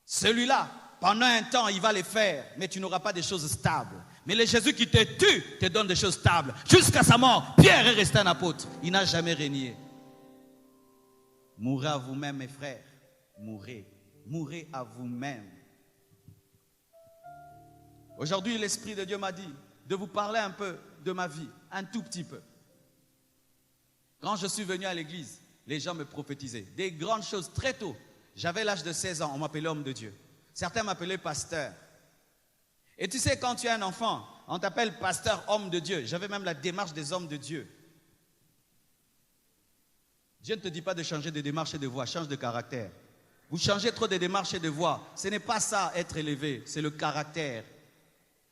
Celui-là, pendant un temps, il va les faire, mais tu n'auras pas des choses stables. Mais le Jésus qui te tue, te donne des choses stables. Jusqu'à sa mort, Pierre est resté un apôtre. Il n'a jamais régné. Mourrez à vous-même, mes frères. Mourrez. Mourrez à vous-même. Aujourd'hui, l'Esprit de Dieu m'a dit de vous parler un peu de ma vie, un tout petit peu. Quand je suis venu à l'église, les gens me prophétisaient des grandes choses très tôt. J'avais l'âge de 16 ans, on m'appelait homme de Dieu. Certains m'appelaient pasteur. Et tu sais, quand tu es un enfant, on t'appelle pasteur, homme de Dieu. J'avais même la démarche des hommes de Dieu. Dieu ne te dit pas de changer de démarche et de voix, change de caractère. Vous changez trop de démarches et de voix. Ce n'est pas ça, être élevé, c'est le caractère.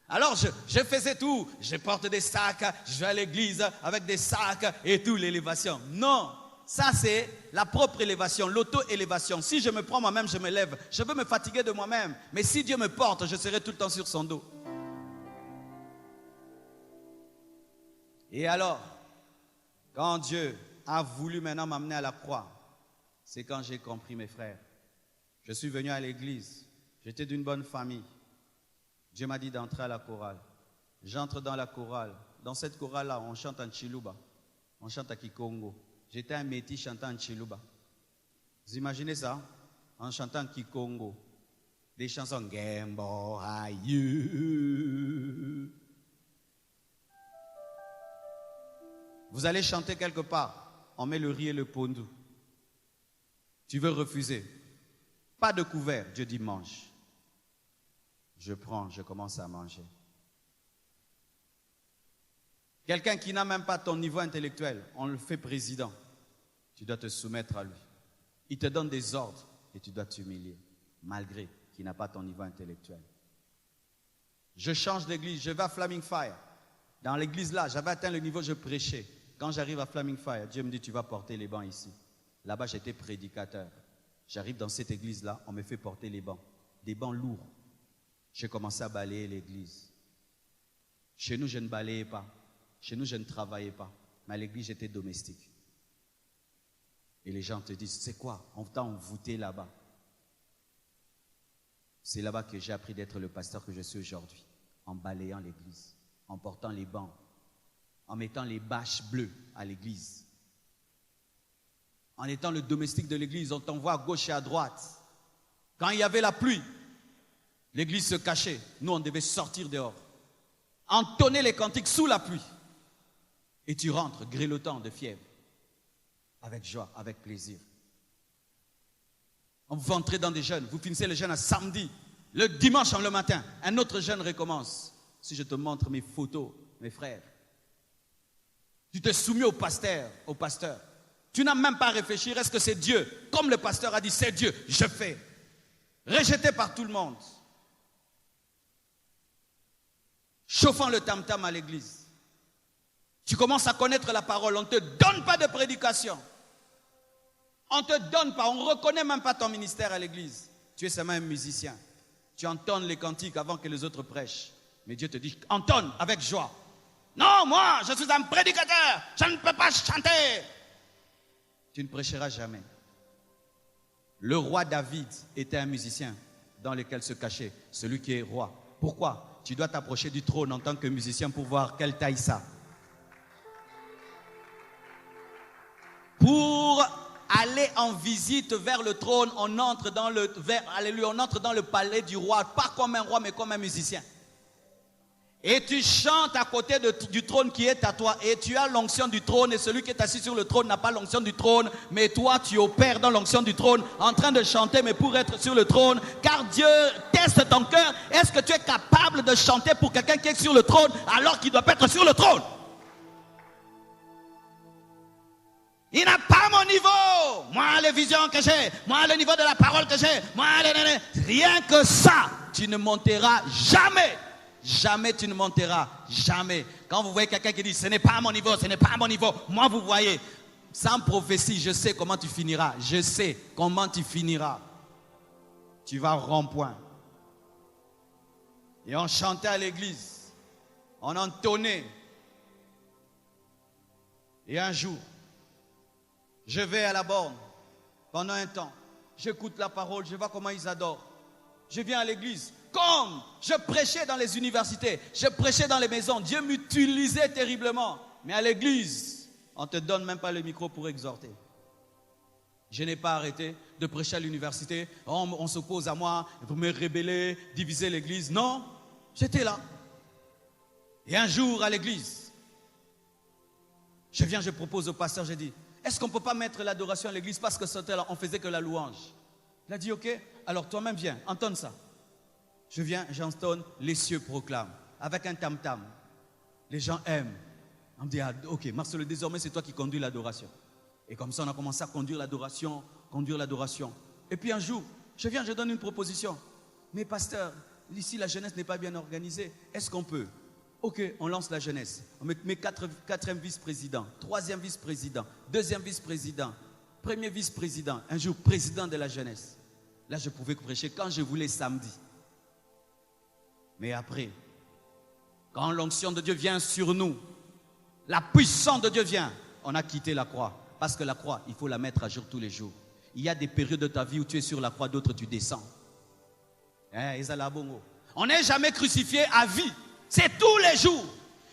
Alors, je faisais tout. Je porte des sacs, je vais à l'église avec des sacs et tout, l'élévation. Non, ça c'est la propre élévation, l'auto-élévation. Si je me prends moi-même, je me lève. Je peux me fatiguer de moi-même. Mais si Dieu me porte, je serai tout le temps sur son dos. Et alors, quand Dieu a voulu maintenant m'amener à la croix, c'est quand j'ai compris, mes frères. Je suis venu à l'église. J'étais d'une bonne famille. Dieu m'a dit d'entrer à la chorale. J'entre dans la chorale. Dans cette chorale-là, on chante en Chiluba. On chante à Kikongo. J'étais un métis chantant en Chiluba. Vous imaginez ça? En chantant en Kikongo. Des chansons Gembo Ayu. Vous allez chanter quelque part. On met le riz et le pondu. Tu veux refuser. Pas de couvert. Dieu dit mange. Je prends, je commence à manger. Quelqu'un qui n'a même pas ton niveau intellectuel, on le fait président. Tu dois te soumettre à lui. Il te donne des ordres et tu dois t'humilier, malgré qu'il n'a pas ton niveau intellectuel. Je change d'église, je vais à Flaming Fire. Dans l'église là, j'avais atteint le niveau, je prêchais. Quand j'arrive à Flaming Fire, Dieu me dit, tu vas porter les bancs ici. Là-bas, j'étais prédicateur. J'arrive dans cette église-là, on me fait porter les bancs. Des bancs lourds. J'ai commencé à balayer l'église. Chez nous, je ne balayais pas. Chez nous, je ne travaillais pas. Mais à l'église, j'étais domestique. Et les gens te disent, c'est quoi? On t'a envoûté là-bas. C'est là-bas que j'ai appris d'être le pasteur que je suis aujourd'hui. En balayant l'église, en portant les bancs, en mettant les bâches bleues à l'église. En étant le domestique de l'église, on t'envoie à gauche et à droite. Quand il y avait la pluie, l'église se cachait. Nous, on devait sortir dehors. Entonner les cantiques sous la pluie. Et tu rentres, grelottant de fièvre. Avec joie, avec plaisir. On vous entrez dans des jeûnes. Vous finissez le jeûne à samedi. Le dimanche, le matin, un autre jeûne recommence. Si je te montre mes photos, mes frères. Tu te soumets au pasteur. Tu n'as même pas à réfléchir. Est-ce que c'est Dieu? Comme le pasteur a dit, c'est Dieu. Je fais. Rejeté par tout le monde. Chauffant le tam-tam à l'église. Tu commences à connaître la parole. On ne te donne pas de prédication. On ne te donne pas. On ne reconnaît même pas ton ministère à l'église. Tu es seulement un musicien. Tu entonnes les cantiques avant que les autres prêchent. Mais Dieu te dit, entonne avec joie. Non, moi, je suis un prédicateur. Je ne peux pas chanter. Tu ne prêcheras jamais. Le roi David était un musicien dans lequel se cachait celui qui est roi. Pourquoi? Tu dois t'approcher du trône en tant que musicien pour voir quelle taille ça. Pour aller en visite vers le trône, on entre dans le palais du roi, pas comme un roi mais comme un musicien. Et tu chantes à côté du trône qui est à toi. Et tu as l'onction du trône. Et celui qui est assis sur le trône n'a pas l'onction du trône. Mais toi, tu opères dans l'onction du trône, en train de chanter, mais pour être sur le trône. Car Dieu teste ton cœur. Est-ce que tu es capable de chanter pour quelqu'un qui est sur le trône, alors qu'il doit pas être sur le trône? Il n'a pas mon niveau. Moi, les visions que j'ai. Moi, le niveau de la parole que j'ai. Moi, rien que ça, tu ne monteras jamais. Jamais tu ne monteras, jamais. Quand vous voyez quelqu'un qui dit, ce n'est pas mon niveau, ce n'est pas mon niveau. Moi, vous voyez, sans prophétie, je sais comment tu finiras. Je sais comment tu finiras. Tu vas au rond-point. Et on chantait à l'église. On entonnait. Et un jour, je vais à la borne pendant un temps. J'écoute la parole, je vois comment ils adorent. Je viens à l'église. Comme je prêchais dans les universités, je prêchais dans les maisons, Dieu m'utilisait terriblement. Mais à l'église, on ne te donne même pas le micro pour exhorter. Je n'ai pas arrêté de prêcher à l'université. On s'oppose à moi pour me rébeller, diviser l'église. Non, j'étais là. Et un jour à l'église, je viens, je propose au pasteur, je dis, est-ce qu'on ne peut pas mettre l'adoration à l'église parce que c'était là, on faisait que la louange? Il a dit, ok, alors toi-même viens, entonne ça. Je viens, j'entonne, les cieux proclament, avec un tam-tam. Les gens aiment. On me dit, ah, ok, Marcelo, désormais c'est toi qui conduis l'adoration. Et comme ça, on a commencé à conduire l'adoration. Et puis un jour, je viens, je donne une proposition. Mais pasteur, ici la jeunesse n'est pas bien organisée. Est-ce qu'on peut? Ok, on lance la jeunesse. On met quatrième vice-président, troisième vice-président, deuxième vice-président, premier vice-président, un jour président de la jeunesse. Là, je pouvais prêcher quand je voulais samedi. Mais après, quand l'onction de Dieu vient sur nous, la puissance de Dieu vient, on a quitté la croix. Parce que la croix, il faut la mettre à jour tous les jours. Il y a des périodes de ta vie où tu es sur la croix, d'autres tu descends. On n'est jamais crucifié à vie. C'est tous les jours.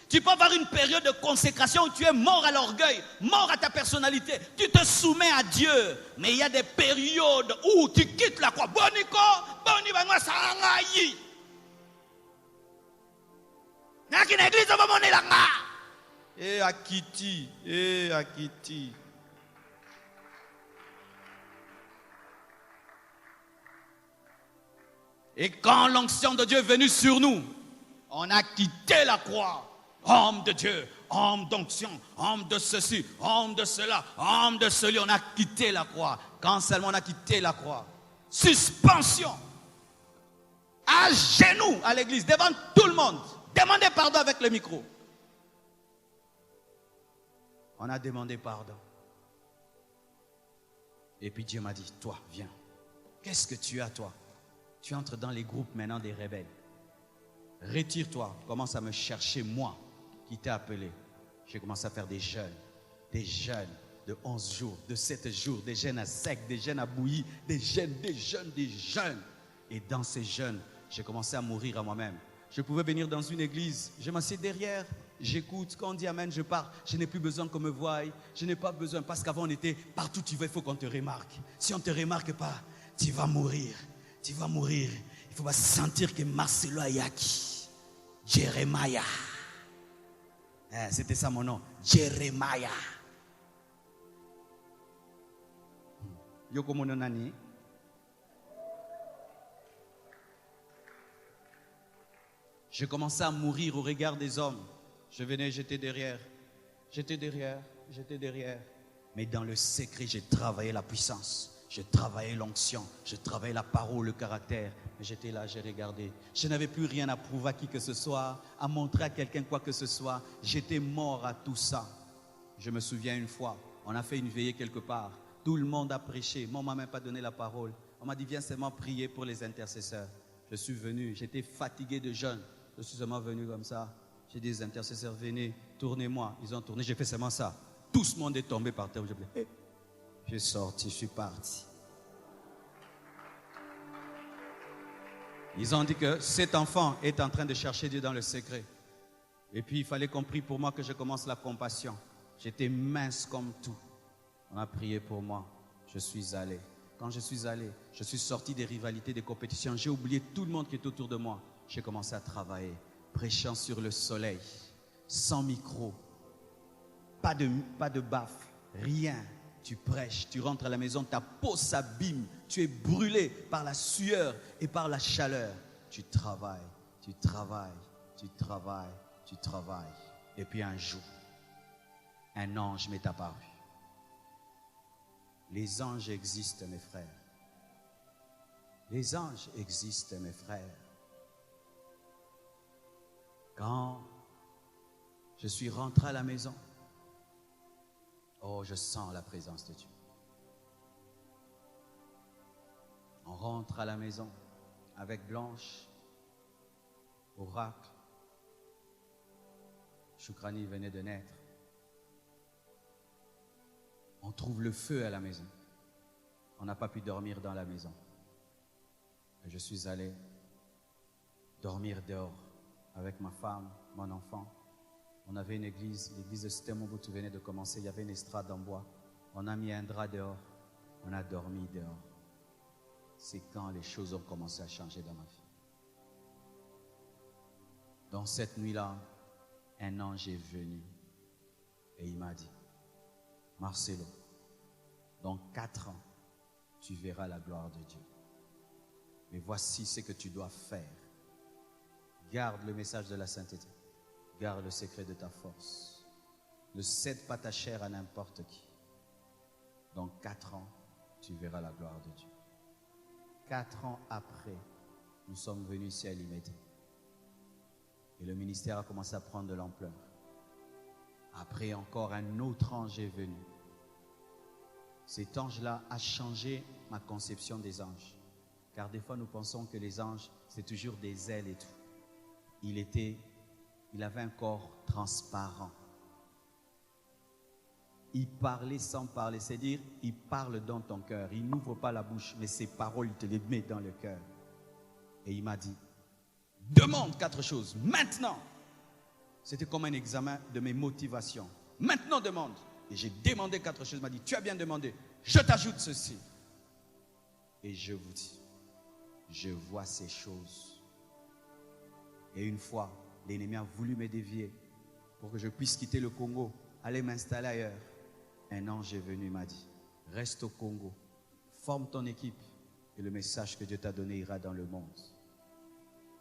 Tu peux avoir une période de consécration où tu es mort à l'orgueil, mort à ta personnalité. Tu te soumets à Dieu. Mais il y a des périodes où tu quittes la croix. Akiti. Et quand l'onction de Dieu est venue sur nous, on a quitté la croix. Homme de Dieu, homme d'onction, homme de ceci, homme de cela, homme de celui. On a quitté la croix. Quand seulement on a quitté la croix. Suspension. À genoux à l'église, devant tout le monde. Demandez pardon avec le micro. On a demandé pardon. Et puis Dieu m'a dit, toi, viens. Qu'est-ce que tu as, toi? Tu entres dans les groupes maintenant des rebelles. Retire-toi, commence à me chercher, moi, qui t'ai appelé. J'ai commencé à faire des jeûnes de 11 jours, de 7 jours, des jeûnes à sec, des jeûnes à bouillie, des jeûnes. Et dans ces jeûnes, j'ai commencé à mourir à moi-même. Je pouvais venir dans une église, je m'assieds derrière, j'écoute, quand on dit amen, je pars. Je n'ai plus besoin qu'on me voie, je n'ai pas besoin, parce qu'avant on était, partout où tu vas, il faut qu'on te remarque. Si on ne te remarque pas, tu vas mourir. Tu vas mourir. Il faut pas sentir que Marcelo Ayaki, Jeremiah. C'était ça mon nom, Jeremiah. Yoko mono nani? Je commençais à mourir au regard des hommes. Je venais, j'étais derrière. Mais dans le secret, j'ai travaillé la puissance. Je travaillais l'onction, je travaillais la parole, le caractère. Mais j'étais là, j'ai regardé. Je n'avais plus rien à prouver à qui que ce soit, à montrer à quelqu'un quoi que ce soit. J'étais mort à tout ça. Je me souviens une fois, on a fait une veillée quelque part. Tout le monde a prêché. Moi, on ne m'a même pas donné la parole. On m'a dit, viens seulement prier pour les intercesseurs. Je suis venu, j'étais fatigué de jeûne. Je suis seulement venu comme ça. J'ai dit aux intercesseurs, venez, tournez-moi. Ils ont tourné, j'ai fait seulement ça. Tout le monde est tombé par terre. J'ai sorti, je suis parti. Ils ont dit que cet enfant est en train de chercher Dieu dans le secret. Et puis il fallait qu'on prie pour moi, que je commence la compassion. J'étais mince comme tout. On a prié pour moi. Je suis allé. Quand je suis allé, je suis sorti des rivalités, des compétitions. J'ai oublié tout le monde qui est autour de moi. J'ai commencé à travailler, prêchant sur le soleil, sans micro, pas de baffe, rien. Tu prêches, tu rentres à la maison, ta peau s'abîme, tu es brûlé par la sueur et par la chaleur. Tu travailles. Et puis un jour, un ange m'est apparu. Les anges existent, mes frères. Les anges existent, mes frères. Quand je suis rentré à la maison, oh, je sens la présence de Dieu. On rentre à la maison avec Blanche, Oracle. Choukrani venait de naître. On trouve le feu à la maison. On n'a pas pu dormir dans la maison. Et je suis allé dormir dehors avec ma femme, mon enfant. On avait une église, l'église de Stemmobutu venait de commencer, il y avait une estrade en bois. On a mis un drap dehors, on a dormi dehors. C'est quand les choses ont commencé à changer dans ma vie. Dans cette nuit-là, un ange est venu et il m'a dit, Marcelo, dans 4 ans, tu verras la gloire de Dieu. Mais voici ce que tu dois faire Garde le message de la sainteté. Garde le secret de ta force. Ne cède pas ta chair à n'importe qui. Dans 4 ans, tu verras la gloire de Dieu. 4 ans après, nous sommes venus ici à Limete. Et le ministère a commencé à prendre de l'ampleur. Après, encore un autre ange est venu. Cet ange-là a changé ma conception des anges. Car des fois, nous pensons que les anges, c'est toujours des ailes et tout. Il avait un corps transparent. Il parlait sans parler, c'est-à-dire, il parle dans ton cœur. Il n'ouvre pas la bouche, mais ses paroles, il te les met dans le cœur. Et il m'a dit, demande 4 choses, maintenant. C'était comme un examen de mes motivations. Maintenant, demande. Et j'ai demandé 4 choses. Il m'a dit, tu as bien demandé, je t'ajoute ceci. Et je vous dis, je vois ces choses. Et une fois, l'ennemi a voulu me dévier pour que je puisse quitter le Congo, aller m'installer ailleurs. Un ange est venu, il m'a dit, reste au Congo, forme ton équipe et le message que Dieu t'a donné ira dans le monde.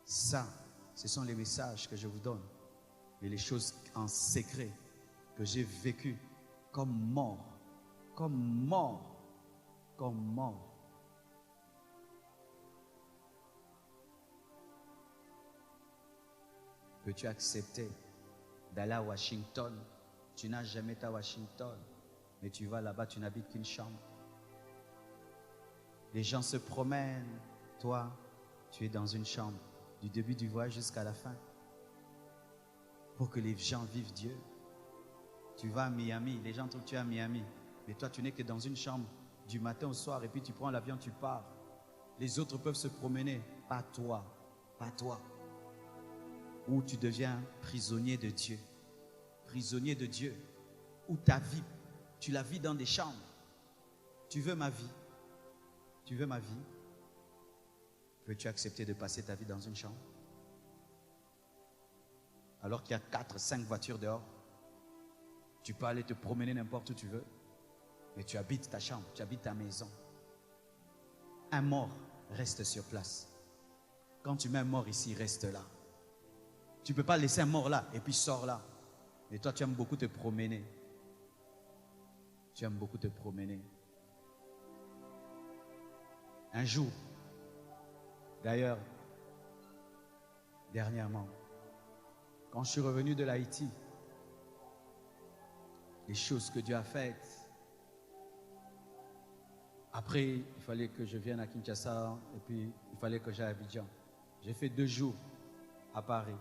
Ça, ce sont les messages que je vous donne et les choses en secret que j'ai vécues comme mort, comme mort, comme mort. Peux-tu accepter d'aller à Washington? Tu n'as jamais été à Washington, mais tu vas là-bas, tu n'habites qu'une chambre. Les gens se promènent, toi, tu es dans une chambre, du début du voyage jusqu'à la fin, pour que les gens vivent Dieu. Tu vas à Miami, les gens trouvent que tu es à Miami, mais toi, tu n'es que dans une chambre du matin au soir, et puis tu prends l'avion, tu pars. Les autres peuvent se promener, pas toi, pas toi. Où tu deviens prisonnier de Dieu. Prisonnier de Dieu. Où ta vie, tu la vis dans des chambres. Tu veux ma vie? Tu veux ma vie? Peux-tu accepter de passer ta vie dans une chambre? Alors qu'il y a 4, 5 voitures dehors. Tu peux aller te promener n'importe où tu veux. Mais tu habites ta chambre, tu habites ta maison. Un mort reste sur place. Quand tu mets un mort ici, reste là. Tu ne peux pas laisser un mort là et puis sors là. Et toi, tu aimes beaucoup te promener. Tu aimes beaucoup te promener. Un jour, d'ailleurs, dernièrement, quand je suis revenu de l'Haïti, les choses que Dieu a faites, après, il fallait que je vienne à Kinshasa et puis il fallait que j'aille à Abidjan. J'ai fait 2 jours à Paris.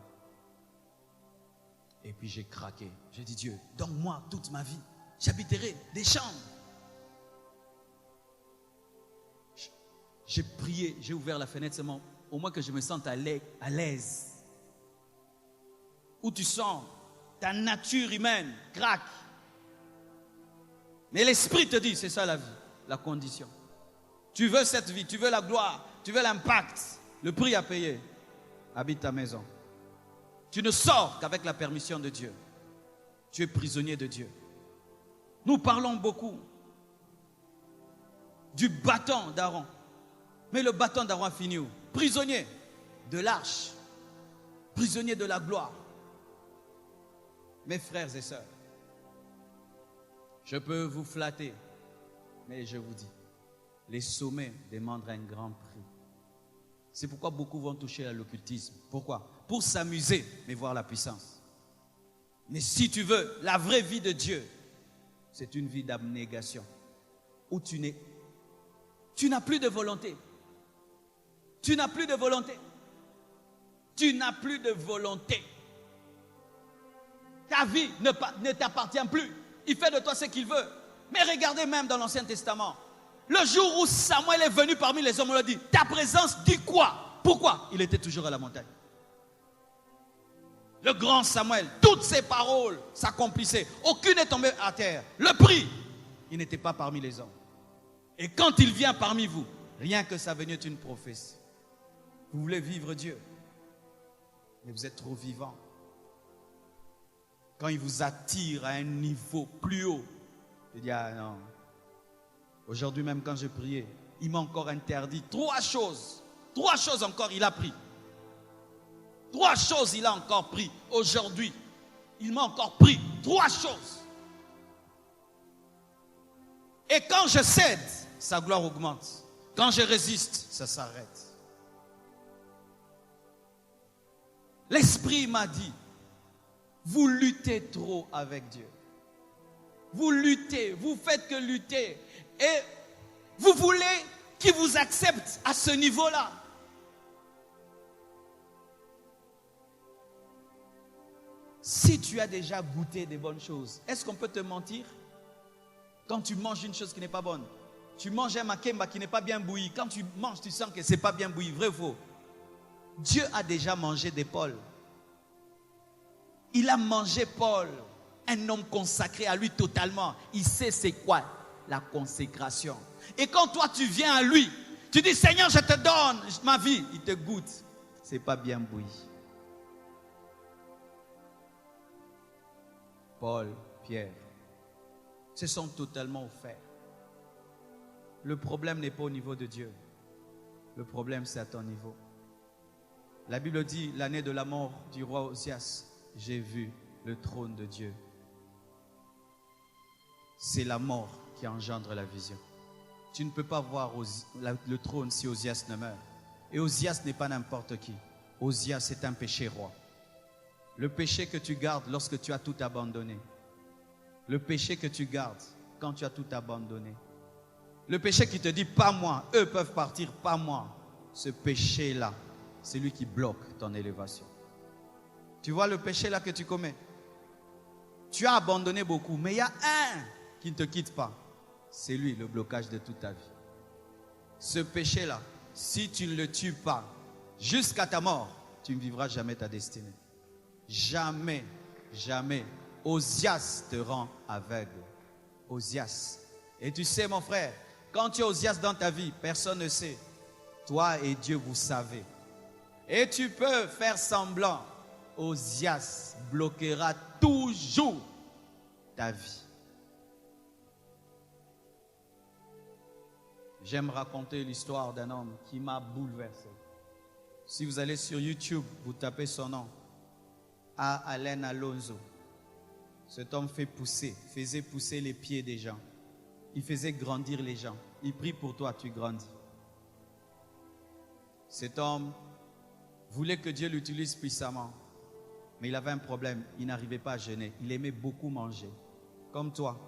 Et puis j'ai craqué. J'ai dit, Dieu, donne-moi toute ma vie. J'habiterai des chambres. J'ai prié, j'ai ouvert la fenêtre seulement, au moins que je me sente à l'aise. Où tu sens ta nature humaine craque. Mais l'esprit te dit, c'est ça la vie, la condition. Tu veux cette vie, tu veux la gloire, tu veux l'impact, le prix à payer. Habite ta maison. Tu ne sors qu'avec la permission de Dieu. Tu es prisonnier de Dieu. Nous parlons beaucoup du bâton d'Aaron. Mais le bâton d'Aaron a fini où? Prisonnier de l'arche. Prisonnier de la gloire. Mes frères et sœurs, je peux vous flatter, mais je vous dis, les sommets demandent un grand prix. C'est pourquoi beaucoup vont toucher à l'occultisme. Pourquoi? Pour s'amuser, mais voir la puissance. Mais si tu veux, la vraie vie de Dieu, c'est une vie d'abnégation. Où tu n'as plus de volonté. Tu n'as plus de volonté. Tu n'as plus de volonté. Ta vie ne t'appartient plus. Il fait de toi ce qu'il veut. Mais regardez même dans l'Ancien Testament. Le jour où Samuel est venu parmi les hommes, on lui a dit, ta présence dit quoi? Pourquoi? Il était toujours à la montagne. Le grand Samuel, toutes ses paroles s'accomplissaient. Aucune n'est tombée à terre. Le prix, il n'était pas parmi les hommes. Et quand il vient parmi vous, rien que sa venue est une prophétie. Vous voulez vivre Dieu, mais vous êtes trop vivant. Quand il vous attire à un niveau plus haut, il dit, ah non. Aujourd'hui même quand je priais, il m'a encore interdit 3 choses. 3 choses encore, il a pris. 3 choses il a encore pris aujourd'hui. Il m'a encore pris 3 choses. Et quand je cède, sa gloire augmente. Quand je résiste, ça s'arrête. L'Esprit m'a dit, vous luttez trop avec Dieu. Vous luttez, vous faites que lutter. Et vous voulez qu'il vous accepte à ce niveau-là. Si tu as déjà goûté des bonnes choses, est-ce qu'on peut te mentir? Quand tu manges une chose qui n'est pas bonne, tu manges un makemba qui n'est pas bien bouilli. Quand tu manges, tu sens que ce n'est pas bien bouilli. Vrai ou faux? Dieu a déjà mangé des Paul. Il a mangé Paul, un homme consacré à lui totalement. Il sait c'est quoi la consécration. Et quand toi tu viens à lui, tu dis Seigneur, je te donne ma vie. Il te goûte. C'est pas bien bouilli. Paul, Pierre, se sont totalement offerts. Le problème n'est pas au niveau de Dieu. Le problème, c'est à ton niveau. La Bible dit, l'année de la mort du roi Osias, j'ai vu le trône de Dieu. C'est la mort qui engendre la vision. Tu ne peux pas voir le trône si Osias ne meurt. Et Osias n'est pas n'importe qui. Osias est un péché roi. Le péché que tu gardes lorsque tu as tout abandonné. Le péché que tu gardes quand tu as tout abandonné. Le péché qui te dit pas moi, eux peuvent partir, pas moi. Ce péché-là, c'est lui qui bloque ton élévation. Tu vois le péché là que tu commets? Tu as abandonné beaucoup, mais il y a un qui ne te quitte pas. C'est lui le blocage de toute ta vie. Ce péché-là, si tu ne le tues pas jusqu'à ta mort, tu ne vivras jamais ta destinée. Jamais, jamais. Osias te rend aveugle. Osias. Et tu sais mon frère, quand tu es Osias dans ta vie, personne ne sait. Toi et Dieu, vous savez. Et tu peux faire semblant. Osias bloquera toujours ta vie. J'aime raconter l'histoire d'un homme qui m'a bouleversé. Si vous allez sur YouTube, vous tapez son nom. Alain Alonso. Cet homme faisait pousser les pieds des gens. Il faisait grandir les gens. Il prie pour toi, tu grandis. Cet homme voulait que Dieu l'utilise puissamment. Mais il avait un problème, il n'arrivait pas à jeûner. Il aimait beaucoup manger. Comme toi,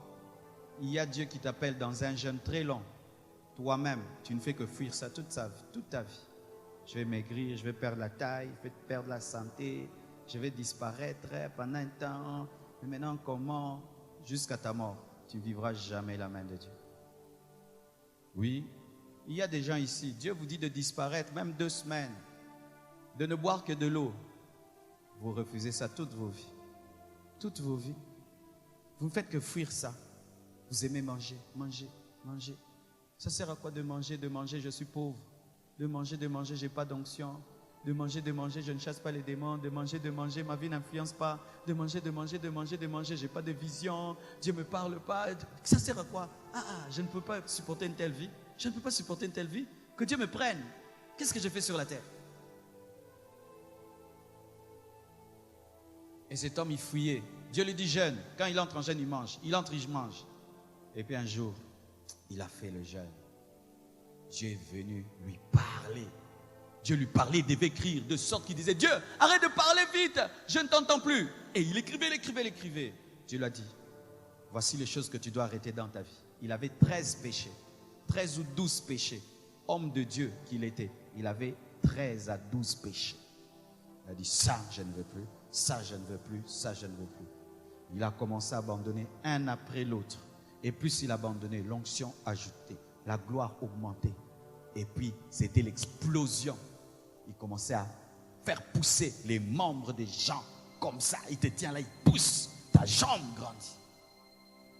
il y a Dieu qui t'appelle dans un jeûne très long. Toi-même, tu ne fais que fuir ça toute ta vie. Je vais maigrir, je vais perdre la taille, je vais perdre la santé, je vais disparaître pendant un temps. Mais maintenant, comment? Jusqu'à ta mort, tu ne vivras jamais la main de Dieu. Oui, il y a des gens ici, Dieu vous dit de disparaître, même 2 semaines, de ne boire que de l'eau. Vous refusez ça toutes vos vies. Toutes vos vies. Vous ne faites que fuir ça. Vous aimez manger, manger, manger. Ça sert à quoi de manger, je suis pauvre. De manger, je n'ai pas d'onction. De manger, je ne chasse pas les démons. De manger, ma vie n'influence pas. De manger, je n'ai pas de vision. Dieu ne me parle pas. Ça sert à quoi? Je ne peux pas supporter une telle vie. Je ne peux pas supporter une telle vie. Que Dieu me prenne. Qu'est-ce que je fais sur la terre? Et cet homme, il fouillait. Dieu lui dit jeûne. Quand il entre en jeûne, il mange. Il entre, il mange. Et puis un jour, il a fait le jeûne. Dieu est venu lui parler. Dieu lui parlait, il devait écrire de sorte qu'il disait Dieu, arrête de parler vite, je ne t'entends plus. Et il écrivait. Dieu lui a dit, voici les choses que tu dois arrêter dans ta vie. Il avait 13 péchés, 13 ou 12 péchés. Homme de Dieu qu'il était, il avait 13 à 12 péchés. Il a dit, ça je ne veux plus, ça je ne veux plus, ça je ne veux plus. Il a commencé à abandonner un après l'autre. Et plus il abandonnait, l'onction ajoutait, la gloire augmentait. Et puis, c'était l'explosion. Il commençait à faire pousser les membres des gens comme ça. Il te tient là, il pousse. Ta jambe grandit.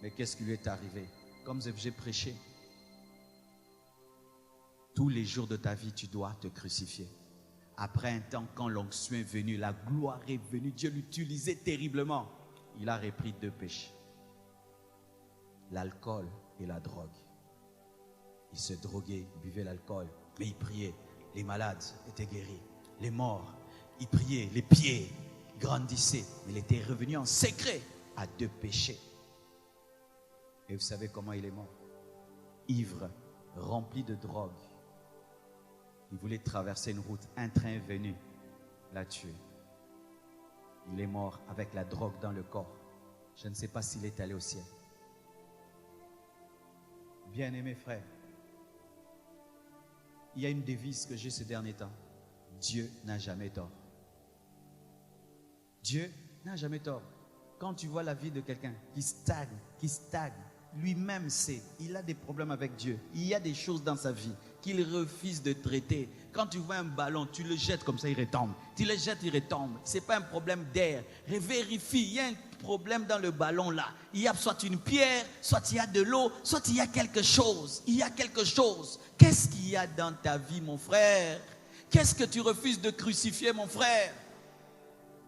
Mais qu'est-ce qui lui est arrivé? Comme j'ai prêché, tous les jours de ta vie, tu dois te crucifier. Après un temps, quand l'onction est venue, la gloire est venue, Dieu l'utilisait terriblement. Il a repris 2 péchés. L'alcool et la drogue. Il se droguait, il buvait l'alcool, mais il priait. Les malades étaient guéris. Les morts. Il priait, les pieds grandissaient. Il était revenu en secret à 2 péchés. Et vous savez comment il est mort? Ivre, rempli de drogue. Il voulait traverser une route. Un train est venu, l'a tué. Il est mort avec la drogue dans le corps. Je ne sais pas s'il est allé au ciel. Bien-aimés frères, il y a une devise que j'ai ces derniers temps. Dieu n'a jamais tort. Dieu n'a jamais tort. Quand tu vois la vie de quelqu'un qui stagne, lui-même sait, il a des problèmes avec Dieu. Il y a des choses dans sa vie qu'il refuse de traiter. Quand tu vois un ballon, tu le jettes comme ça, il retombe. Tu le jettes, il retombe. Ce n'est pas un problème d'air. Vérifie, il y a un problème dans le ballon là. Il y a soit une pierre, soit il y a de l'eau, soit il y a quelque chose. Il y a quelque chose. Qu'est-ce qu'il y a dans ta vie, mon frère? Qu'est-ce que tu refuses de crucifier, mon frère?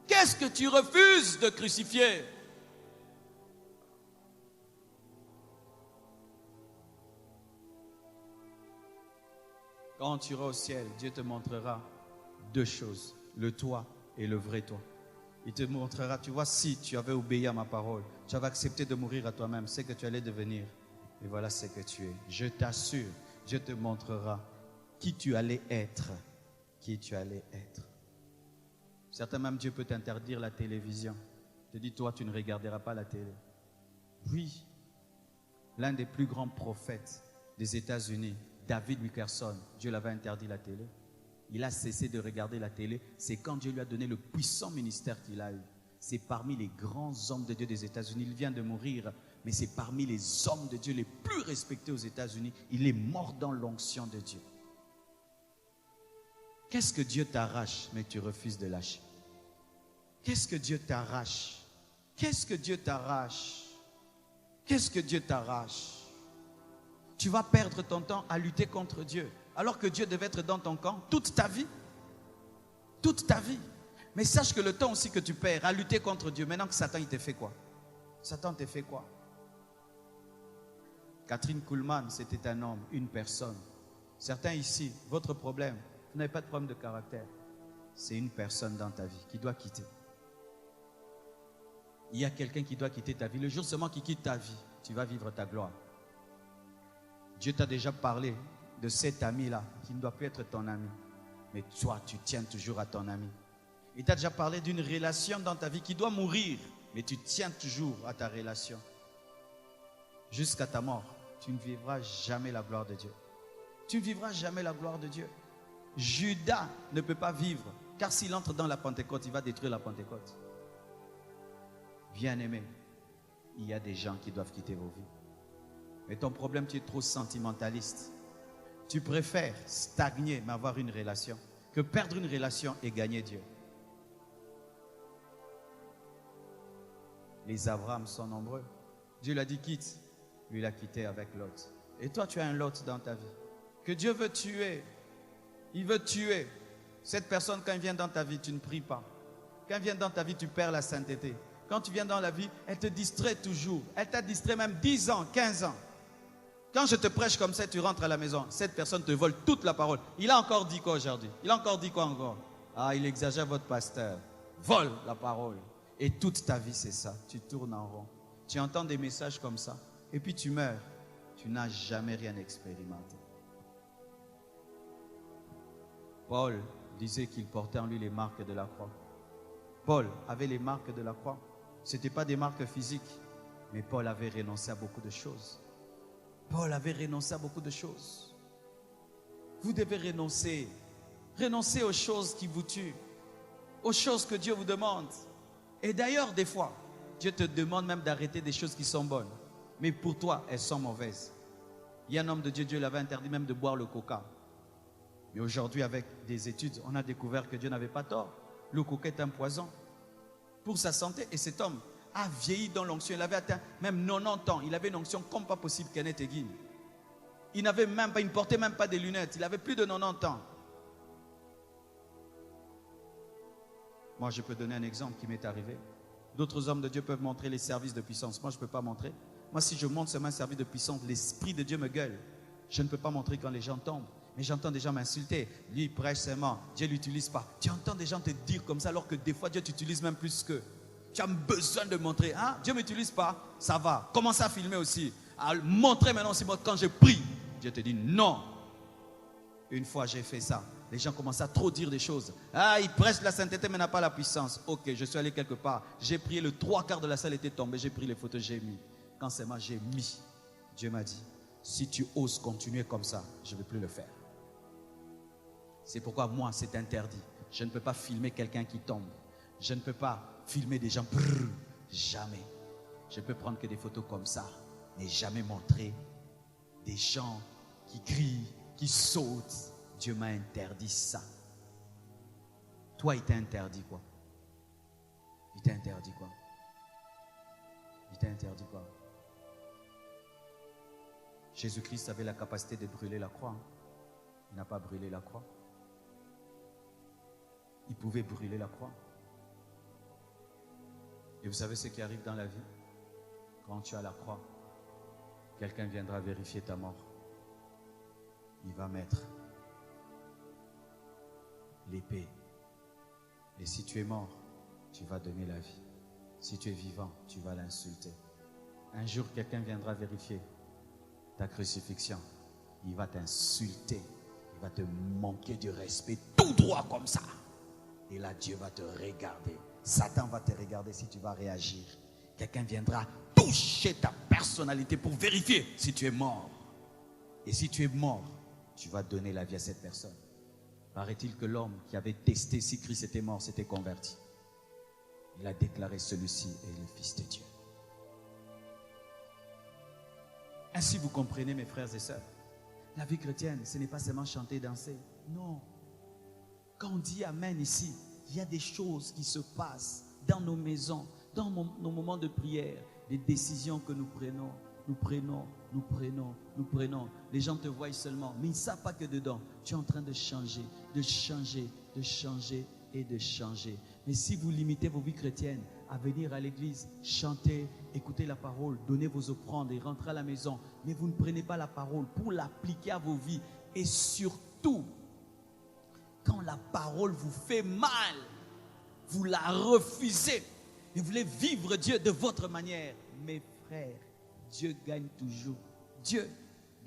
Qu'est-ce que tu refuses de crucifier? Quand tu iras au ciel, Dieu te montrera 2 choses, le toi et le vrai toi. Il te montrera, tu vois, si tu avais obéi à ma parole, tu avais accepté de mourir à toi-même, c'est que tu allais devenir. Et voilà ce que tu es. Je t'assure, Dieu te montrera qui tu allais être. Qui tu allais être. Certains même, Dieu peut t'interdire la télévision. Il te dit, toi, tu ne regarderas pas la télé. Oui, l'un des plus grands prophètes des États-Unis, David Wilkerson, Dieu l'avait interdit la télé. Il a cessé de regarder la télé. C'est quand Dieu lui a donné le puissant ministère qu'il a eu. C'est parmi les grands hommes de Dieu des États-Unis. Il vient de mourir, mais c'est parmi les hommes de Dieu les plus respectés aux États-Unis. Il est mort dans l'onction de Dieu. Qu'est-ce que Dieu t'arrache, mais tu refuses de lâcher? Qu'est-ce que Dieu t'arrache? Qu'est-ce que Dieu t'arrache? Qu'est-ce que Dieu t'arrache? Tu vas perdre ton temps à lutter contre Dieu, alors que Dieu devait être dans ton camp toute ta vie. Toute ta vie. Mais sache que le temps aussi que tu perds à lutter contre Dieu, maintenant que Satan, il te fait quoi? Satan te fait quoi? Catherine Kuhlman, c'était un homme, une personne. Certains ici, votre problème, vous n'avez pas de problème de caractère. C'est une personne dans ta vie qui doit quitter. Il y a quelqu'un qui doit quitter ta vie. Le jour seulement qu'il quitte ta vie, tu vas vivre ta gloire. Dieu t'a déjà parlé de cet ami-là qui ne doit plus être ton ami. Mais toi, tu tiens toujours à ton ami. Il t'a déjà parlé d'une relation dans ta vie qui doit mourir. Mais tu tiens toujours à ta relation. Jusqu'à ta mort, tu ne vivras jamais la gloire de Dieu. Tu ne vivras jamais la gloire de Dieu. Judas ne peut pas vivre, car s'il entre dans la Pentecôte, il va détruire la Pentecôte. Bien-aimé, il y a des gens qui doivent quitter vos vies. Mais ton problème, tu es trop sentimentaliste. Tu préfères stagner, mais avoir une relation, que perdre une relation et gagner Dieu. Les Abraham sont nombreux. Dieu l'a dit quitte. Lui, il a quitté avec Lot. Et toi, tu as un Lot dans ta vie que Dieu veut tuer. Il veut tuer. Cette personne, quand elle vient dans ta vie, tu ne pries pas. Quand elle vient dans ta vie, tu perds la sainteté. Quand tu viens dans la vie, elle te distrait toujours. Elle t'a distrait même 10 ans, 15 ans. Quand je te prêche comme ça, tu rentres à la maison. Cette personne te vole toute la parole. Il a encore dit quoi aujourd'hui? Il a encore dit quoi encore? Ah, il exagère votre pasteur. Vole la parole. Et toute ta vie, c'est ça. Tu tournes en rond. Tu entends des messages comme ça. Et puis tu meurs. Tu n'as jamais rien expérimenté. Paul disait qu'il portait en lui les marques de la croix. Paul avait les marques de la croix. Ce n'étaient pas des marques physiques. Mais Paul avait renoncé à beaucoup de choses. Paul avait renoncé à beaucoup de choses. Vous devez renoncer. Renoncer aux choses qui vous tuent. Aux choses que Dieu vous demande. Et d'ailleurs, des fois, Dieu te demande même d'arrêter des choses qui sont bonnes. Mais pour toi, elles sont mauvaises. Il y a un homme de Dieu, Dieu l'avait interdit même de boire le coca. Mais aujourd'hui, avec des études, on a découvert que Dieu n'avait pas tort. Le coca est un poison pour sa santé. Et cet homme a vieilli dans l'onction. Il avait atteint même 90 ans. Il avait une onction comme pas possible, Kenneth Hagin. Il ne portait même pas des lunettes. Il avait plus de 90 ans. Moi, je peux donner un exemple qui m'est arrivé. D'autres hommes de Dieu peuvent montrer les services de puissance. Moi, je ne peux pas montrer. Moi, si je montre seulement un service de puissance, l'Esprit de Dieu me gueule. Je ne peux pas montrer quand les gens tombent. Mais j'entends des gens m'insulter. Lui, il prêche seulement. Dieu ne l'utilise pas. Tu entends des gens te dire comme ça alors que des fois, Dieu t'utilise même plus qu'eux. Tu as besoin de montrer. Hein? Dieu ne m'utilise pas. Ça va. Commence à filmer aussi. À montrer maintenant aussi, moi, quand je prie. Dieu te dit non. Une fois, j'ai fait ça. Les gens commencent à trop dire des choses. Ah, il prêche la sainteté mais n'a pas la puissance. Ok, je suis allé quelque part. J'ai prié, le 3/4 de la salle était tombé. J'ai pris les photos, j'ai mis. Quand c'est moi, j'ai mis. Dieu m'a dit, si tu oses continuer comme ça, je ne vais plus le faire. C'est pourquoi moi, c'est interdit. Je ne peux pas filmer quelqu'un qui tombe. Je ne peux pas filmer des gens. Brrr, jamais. Je peux prendre que des photos comme ça, mais jamais montrer des gens qui crient, qui sautent. Dieu m'a interdit ça. Toi, il t'a interdit quoi? Il t'a interdit quoi? Il t'a interdit quoi? Jésus-Christ avait la capacité de brûler la croix. Il n'a pas brûlé la croix. Il pouvait brûler la croix. Et vous savez ce qui arrive dans la vie? Quand tu as la croix, quelqu'un viendra vérifier ta mort. Il va mettre l'épée. Et si tu es mort, tu vas donner la vie. Si tu es vivant, tu vas l'insulter. Un jour, quelqu'un viendra vérifier ta crucifixion. Il va t'insulter. Il va te manquer du respect tout droit comme ça. Et là, Dieu va te regarder. Satan va te regarder si tu vas réagir. Quelqu'un viendra toucher ta personnalité pour vérifier si tu es mort. Et si tu es mort, tu vas donner la vie à cette personne. Paraît-il que l'homme qui avait testé si Christ était mort s'était converti. Il a déclaré celui-ci est le Fils de Dieu. Ainsi vous comprenez mes frères et sœurs. La vie chrétienne, ce n'est pas seulement chanter et danser. Non. Quand on dit Amen ici, il y a des choses qui se passent dans nos maisons, dans nos moments de prière, des décisions que nous prenons. Les gens te voient seulement, mais ils ne savent pas que dedans, tu es en train de changer. Mais si vous limitez vos vies chrétiennes à venir à l'église, chanter, écouter la parole, donner vos offrandes et rentrer à la maison, mais vous ne prenez pas la parole pour l'appliquer à vos vies, et surtout, quand la parole vous fait mal, vous la refusez et vous voulez vivre Dieu de votre manière, mes frères, Dieu gagne toujours. Dieu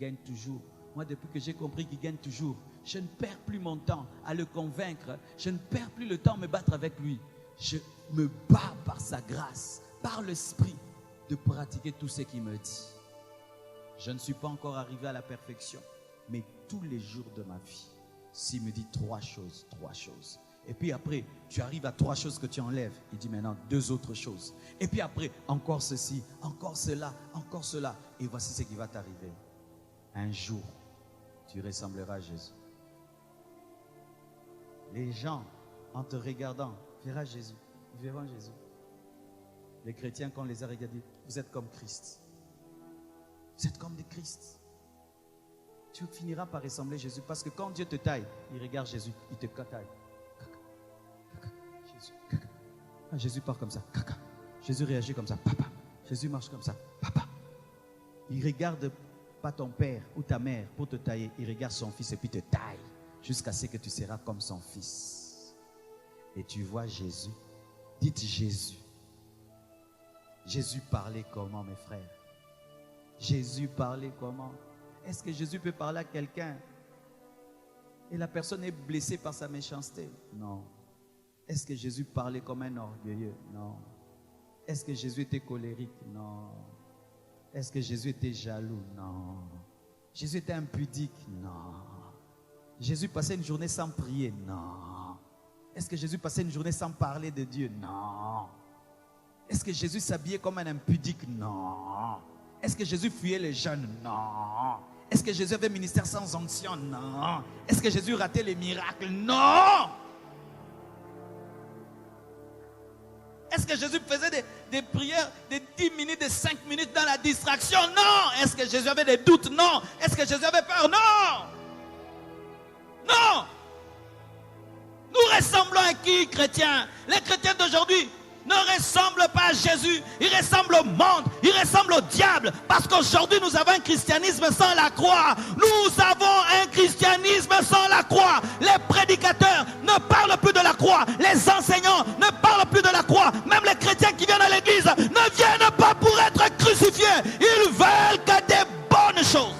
gagne toujours. Moi, depuis que j'ai compris qu'il gagne toujours, je ne perds plus mon temps à le convaincre. Je ne perds plus le temps à me battre avec lui. Je me bats par sa grâce, par l'esprit, de pratiquer tout ce qu'il me dit. Je ne suis pas encore arrivé à la perfection, mais tous les jours de ma vie, s'il me dit 3 choses, et puis après, tu arrives à 3 choses que tu enlèves. Il dit maintenant 2 autres choses. Et puis après, encore ceci, encore cela. Et voici ce qui va t'arriver. Un jour, tu ressembleras à Jésus. Les gens, en te regardant, verront Jésus. Ils verront Jésus. Les chrétiens, quand on les a regardés, vous êtes comme Christ. Vous êtes comme des Christ. Tu finiras par ressembler à Jésus. Parce que quand Dieu te taille, il regarde Jésus, il te taille. Ah, Jésus part comme ça, caca. Jésus réagit comme ça, papa. Jésus marche comme ça, papa. Il ne regarde pas ton père ou ta mère pour te tailler. Il regarde son fils et puis te taille jusqu'à ce que tu seras comme son fils. Et tu vois Jésus. Dites Jésus. Jésus parlait comment, mes frères? Jésus parlait comment? Est-ce que Jésus peut parler à quelqu'un et la personne est blessée par sa méchanceté? Non. Est-ce que Jésus parlait comme un orgueilleux? Non. Est-ce que Jésus était colérique? Non. Est-ce que Jésus était jaloux? Non. Jésus était impudique? Non. Jésus passait une journée sans prier? Non. Est-ce que Jésus passait une journée sans parler de Dieu? Non. Est-ce que Jésus s'habillait comme un impudique? Non. Est-ce que Jésus fuyait les jeunes? Non. Est-ce que Jésus avait ministère sans onction? Non. Est-ce que Jésus ratait les miracles? Non. Est-ce que Jésus faisait des prières de 10 minutes, de 5 minutes dans la distraction? Non. Est-ce que Jésus avait des doutes? Non. Est-ce que Jésus avait peur? Non. Non. Nous ressemblons à qui, chrétiens? Les chrétiens d'aujourd'hui, ne ressemble pas à Jésus. Il ressemble au monde, il ressemble au diable. Parce qu'aujourd'hui, nous avons un christianisme sans la croix. Nous avons un christianisme sans la croix. Les prédicateurs ne parlent plus de la croix. Les enseignants ne parlent plus de la croix. Même les chrétiens qui viennent à l'église ne viennent pas pour être crucifiés. Ils veulent que des bonnes choses.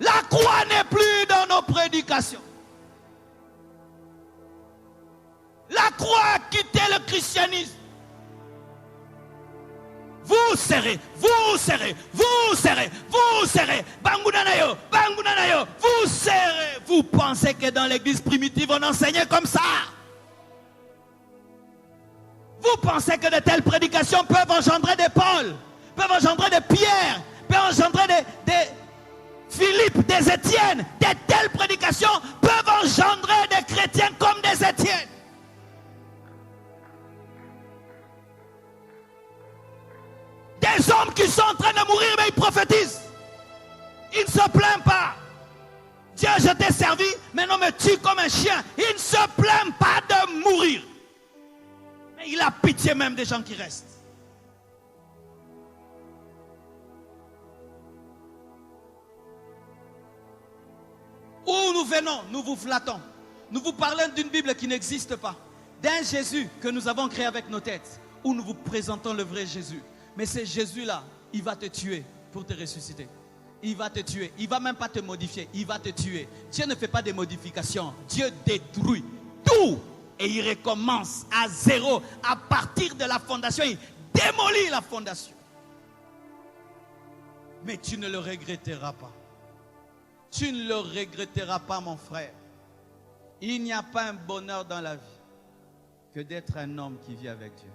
La croix n'est plus dans nos prédications. La croix a quitté le christianisme. Vous serrez, vous serrez, vous serrez, vous serrez. Bangunanayo, bangunanayo, vous serrez. Vous pensez que dans l'église primitive, on enseignait comme ça? Vous pensez que de telles prédications peuvent engendrer des Paul, peuvent engendrer des Pierre, peuvent engendrer des Philippe, des Étienne, de telles prédications peuvent engendrer des chrétiens comme des Étienne. Des hommes qui sont en train de mourir, mais ils prophétisent. Ils ne se plaignent pas. Dieu, je t'ai servi, maintenant me tue comme un chien. Ils ne se plaignent pas de mourir. Mais il a pitié même des gens qui restent. Où nous venons, nous vous flattons. Nous vous parlons d'une Bible qui n'existe pas. D'un Jésus que nous avons créé avec nos têtes. Où nous vous présentons le vrai Jésus. Mais ce Jésus-là, il va te tuer pour te ressusciter. Il va te tuer. Il ne va même pas te modifier. Il va te tuer. Dieu ne fait pas de modifications. Dieu détruit tout. Et il recommence à zéro. À partir de la fondation, il démolit la fondation. Mais tu ne le regretteras pas. Tu ne le regretteras pas, mon frère. Il n'y a pas un bonheur dans la vie que d'être un homme qui vit avec Dieu.